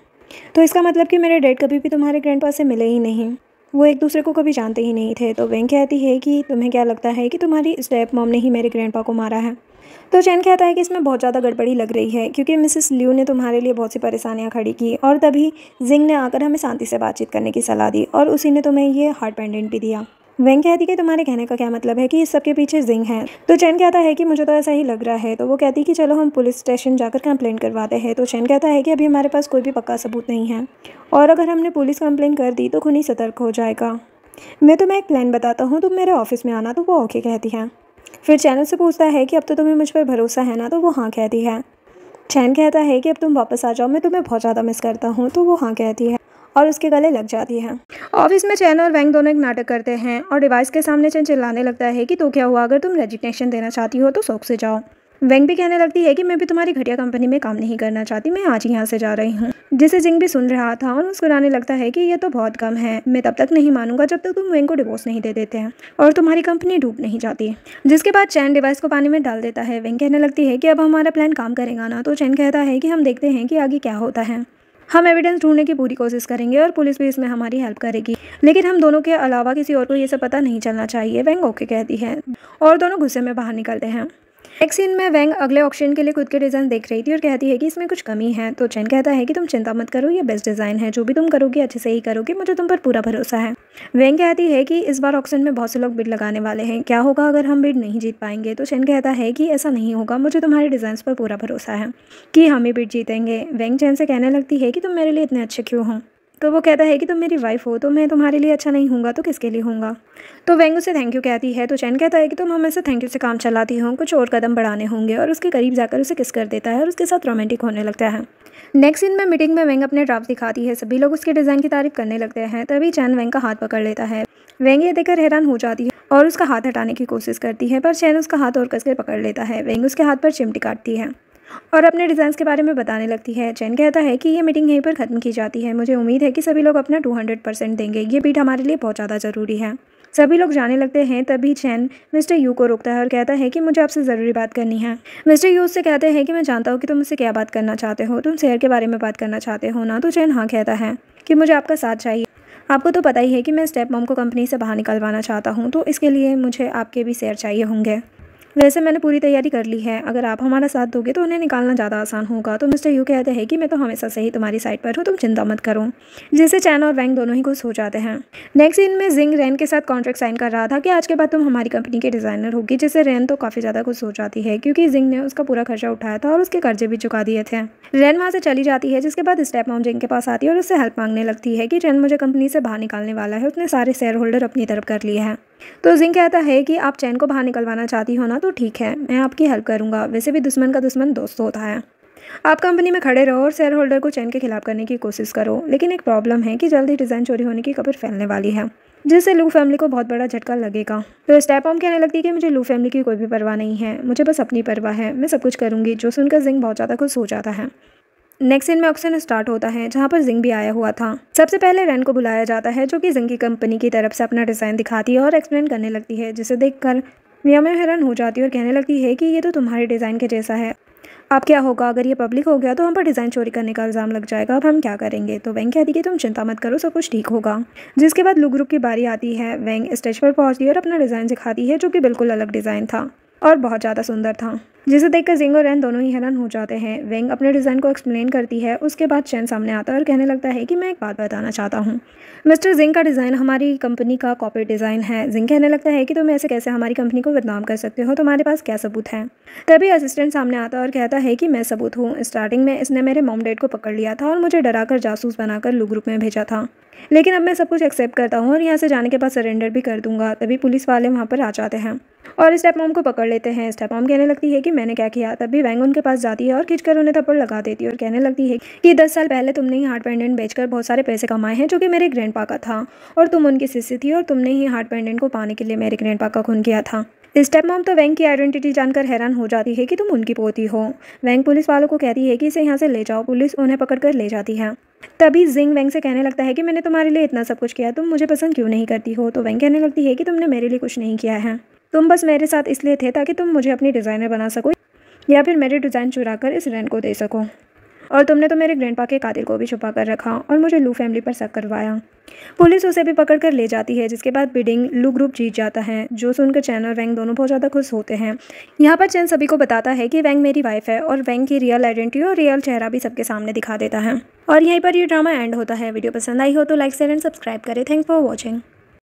तो इसका मतलब कि मेरे डैड कभी भी तुम्हारे ग्रैंडपा से मिले ही नहीं, वो एक दूसरे को कभी जानते ही नहीं थे। तो वेंग कहती है कि तुम्हें क्या लगता है कि तुम्हारी स्टेप मॉम ने ही मेरे ग्रैंडपा को मारा है। तो चैन कहता है कि इसमें बहुत ज़्यादा गड़बड़ी लग रही है क्योंकि मिसेस लियू ने तुम्हारे लिए बहुत सी परेशानियां खड़ी की, और तभी जिंग ने आकर हमें शांति से बातचीत करने की सलाह दी, और उसी ने तुम्हें ये हार्ट पेंडेंट भी दिया। वेंग कहती कि तुम्हारे कहने का क्या मतलब है कि इस सबके पीछे जिंग है। तो चैन कहता है कि मुझे तो ऐसा ही लग रहा है। तो वो कहती कि चलो हम पुलिस स्टेशन जाकर कंप्लेंट करवाते हैं। तो चैन कहता है कि अभी हमारे पास कोई भी पक्का सबूत नहीं है, और अगर हमने पुलिस कंप्लेंट कर दी तो खूनी सतर्क हो जाएगा। मैं तुम्हें एक प्लान बताता हूँ, तुम मेरे ऑफिस में आना। तो वो ओके कहती है। फिर चैन से पूछता है कि अब तो तुम्हें मुझ पर भरोसा है ना। तो वो हाँ कहती है। चैन कहता है कि अब तुम वापस आ जाओ, मैं तुम्हें बहुत ज़्यादा मिस करता हूँ। तो वो हाँ कहती है और उसके गले लग जाती है। ऑफिस में चैन और वेंग दोनों एक नाटक करते हैं और डिवाइस के सामने चैन चिल्लाने लगता है कि तो क्या हुआ, अगर तुम रेजिग्नेशन देना चाहती हो तो शौक से जाओ। वेंग भी कहने लगती है कि मैं भी तुम्हारी घटिया कंपनी में काम नहीं करना चाहती, मैं आज ही यहाँ से जा रही हूँ। जिसे जिंग भी सुन रहा था और मुस्कुराने लगता है कि ये तो बहुत कम है, मैं तब तक नहीं मानूंगा जब तक तुम वेंग को डिवोर्स नहीं दे देते हैं और तुम्हारी कंपनी डूब नहीं जाती। जिसके बाद चैन डिवाइस को पानी में डाल देता है। वेंग कहने लगती है कि अब हमारा प्लान काम करेगा ना। तो चैन कहता है कि हम देखते हैं कि आगे क्या होता है, हम एविडेंस ढूंढने की पूरी कोशिश करेंगे और पुलिस भी इसमें हमारी हेल्प करेगी, लेकिन हम दोनों के अलावा किसी और को ये सब पता नहीं चलना चाहिए। वेंग ओके कहती है और दोनों गुस्से में बाहर निकलते हैं। नेक्स्ट सीन में वेंग अगले ऑक्शन के लिए खुद के डिज़ाइन देख रही थी और कहती है कि इसमें कुछ कमी है। तो चैन कहता है कि तुम चिंता मत करो, ये बेस्ट डिज़ाइन है, जो भी तुम करोगे अच्छे से ही करोगे, मुझे तुम पर पूरा भरोसा है। वेंग कहती है कि इस बार ऑक्शन में बहुत से लोग बिड लगाने वाले हैं, क्या होगा अगर हम बिड नहीं जीत पाएंगे। तो चैन कहता है कि ऐसा नहीं होगा, मुझे तुम्हारे डिज़ाइन पर पूरा भरोसा है कि हम ही बिड जीतेंगे। वेंग चैन से कहने लगती है कि तुम मेरे लिए इतने अच्छे क्यों हो। तो वो कहता है कि तुम मेरी वाइफ हो, तो मैं तुम्हारे लिए अच्छा नहीं होऊंगा तो किसके लिए होऊंगा। तो वेंग उसे थैंक यू कहती है। तो चैन कहता है कि तुम हमेशा थैंक यू से काम चलाती हो, कुछ और कदम बढ़ाने होंगे, और उसके करीब जाकर उसे किस कर देता है और उसके साथ रोमांटिक होने लगता है। नेक्स्ट सीन में मीटिंग में वेंग अपने ड्राफ्ट दिखाती है, सभी लोग उसके डिज़ाइन की तारीफ करने लगते हैं। तभी चैन वेंग का हाथ पकड़ लेता है। वेंग ये देखकर हैरान हो जाती है और उसका हाथ हटाने की कोशिश करती है, पर चैन उसका हाथ और कस के पकड़ लेता है। वेंग उसके हाथ पर चिमटी काटती है और अपने डिज़ाइंस के बारे में बताने लगती है। चैन कहता है कि ये मीटिंग यहीं पर ख़त्म की जाती है। मुझे उम्मीद है कि सभी लोग अपना 200% देंगे। ये बीट हमारे लिए बहुत ज़्यादा ज़रूरी है। सभी लोग जाने लगते हैं। तभी चैन मिस्टर यू को रोकता है और कहता है कि मुझे आपसे ज़रूरी बात करनी है। मिस्टर यू उससे कहते हैं कि मैं जानता हूँ कि तुम मुझसे क्या बात करना चाहते हो। तुम शेयर के बारे में बात करना चाहते हो ना? तो चैन हाँ कहता है कि मुझे आपका साथ चाहिए। आपको तो पता ही है कि मैं स्टेप मॉम को कंपनी से बाहर निकलवाना चाहता हूँ, तो इसके लिए मुझे आपके भी शेयर चाहिए होंगे। वैसे मैंने पूरी तैयारी कर ली है। अगर आप हमारा साथ दोगे तो उन्हें निकालना ज़्यादा आसान होगा। तो मिस्टर यू कहते हैं कि मैं तो हमेशा से ही तुम्हारी साइड पर हूँ, तुम चिंता मत करो। जिससे चैन और वैंग दोनों ही खुश हो जाते हैं। नेक्स्ट सीन में जिंग रैन के साथ कॉन्ट्रैक्ट साइन कर रहा था कि आज के बाद तुम हमारी कंपनी के डिज़ाइनर होगी। जिससे रैन तो काफ़ी ज़्यादा खुश हो जाती है, क्योंकि जिंग ने उसका पूरा खर्चा उठाया था और उसके कर्जे भी चुका दिए थे। रैन वहाँ से चली जाती है, जिसके बाद स्टेप मॉम जिंग के पास आती है और उससे हेल्प मांगने लगती है कि रैन मुझे कंपनी से बाहर निकालने वाला है। उसने सारे शेयर होल्डर अपनी तरफ कर लिए हैं। तो जिंग कहता है कि आप चैन को बाहर निकलवाना चाहती हो ना, तो ठीक है, मैं आपकी हेल्प करूंगा। वैसे भी दुश्मन का दुश्मन दोस्त होता है। आप कंपनी में खड़े रहो और शेयर होल्डर को चैन के खिलाफ करने की कोशिश करो। लेकिन एक प्रॉब्लम है कि जल्दी डिज़ाइन चोरी होने की खबर फैलने वाली है, जिससे लू फैमिली को बहुत बड़ा झटका लगेगा। तो स्टेप मॉम कहने लगती है कि मुझे लू फैमिली की कोई भी परवाह नहीं है, मुझे बस अपनी परवाह है, मैं सब कुछ करूँगी। जो सुनकर जिंग बहुत ज़्यादा खुश हो जाता है। नेक्स्ट सीन में ऑक्शन स्टार्ट होता है, जहाँ पर जिंग भी आया हुआ था। सबसे पहले रैन को बुलाया जाता है, जो कि जिंग की कंपनी की तरफ से अपना डिज़ाइन दिखाती है और एक्सप्लेन करने लगती है, जिसे देखकर मिया हैरान हो जाती है और कहने लगती है कि ये तो तुम्हारे डिज़ाइन के जैसा है। अब क्या होगा अगर ये पब्लिक हो गया तो हम पर डिज़ाइन चोरी करने का इल्ज़ाम लग जाएगा। अब हम क्या करेंगे? तो वेंग कहती है कि तुम चिंता मत करो, सब कुछ ठीक होगा। जिसके बाद लू ग्रुप की बारी आती है। वेंग स्टेज पर पहुंचती है और अपना डिज़ाइन दिखाती है, जो कि बिल्कुल अलग डिज़ाइन था और बहुत ज़्यादा सुंदर था, जिसे देखकर जिंग और रैन दोनों ही हैरान हो जाते हैं। वेंग अपने डिज़ाइन को एक्सप्लेन करती है। उसके बाद चैन सामने आता है और कहने लगता है कि मैं एक बात बताना चाहता हूँ। मिस्टर जिंग का डिज़ाइन हमारी कंपनी का कॉपी डिज़ाइन है। जिंग कहने लगता है कि तुम ऐसे कैसे हमारी कंपनी को बदनाम कर सकते हो, तुम्हारे पास क्या सबूत है? तभी असिस्टेंट सामने आता है और कहता है कि मैं सबूत हूँ। स्टार्टिंग में इसने मेरे मॉम डैड को पकड़ लिया था और मुझे डराकर जासूस बनाकर लू ग्रुप में भेजा था। लेकिन अब मैं सब कुछ एक्सेप्ट करता हूँ और यहाँ से जाने के बाद सरेंडर भी कर दूंगा। तभी पुलिस वाले वहाँ पर आ जाते हैं और स्टेप मॉम को पकड़ लेते हैं। स्टेप मॉम कहने लगती है कि मैंने क्या किया। तभी वैंग उनके पास जाती है और खींचकर उन्हें थप्पड़ लगा देती है और कहने लगती है कि 10 साल पहले तुमने ही हार्ट पेंडेंट बेचकर बहुत सारे पैसे कमाए हैं, जो कि मेरे ग्रैंडपा का था और तुम उनकी शिष्य थी और तुमने ही हार्ट पेंडेंट को पाने के लिए मेरे ग्रैंडपा का खून किया था। स्टेप मॉम तो वैंग की आइडेंटिटी जानकर हैरान हो जाती है कि तुम उनकी पोती हो। वैंग पुलिस वालों को कहती है कि इसे यहाँ से ले जाओ। पुलिस उन्हें पकड़कर ले जाती है। तभी जिंग वैंग से कहने लगता है कि मैंने तुम्हारे लिए इतना सब कुछ किया, तुम मुझे पसंद क्यों नहीं करती हो? तो वैंग कहने लगती है कि तुमने मेरे लिए कुछ नहीं किया है, तुम बस मेरे साथ इसलिए थे ताकि तुम मुझे अपनी डिज़ाइनर बना सको या फिर मेरे डिज़ाइन चुरा कर इस रैन को दे सको। और तुमने तो मेरे ग्रैंडपा के कातिल को भी छुपा कर रखा और मुझे लू फैमिली पर शक करवाया। पुलिस उसे भी पकड़ कर ले जाती है, जिसके बाद बिडिंग लू ग्रुप जीत जाता है, जो सुनकर चैन और वैंग दोनों बहुत ज़्यादा खुश होते हैं। यहाँ पर चैन सभी को बताता है कि वैंग मेरी वाइफ है और वैंग की रियल आइडेंटिटी और रियल चेहरा भी सबके सामने दिखा देता है। और यहीं पर ये ड्रामा एंड होता है। वीडियो पसंद आई हो तो लाइक शेयर एंड सब्सक्राइब करें। Thanks for watching.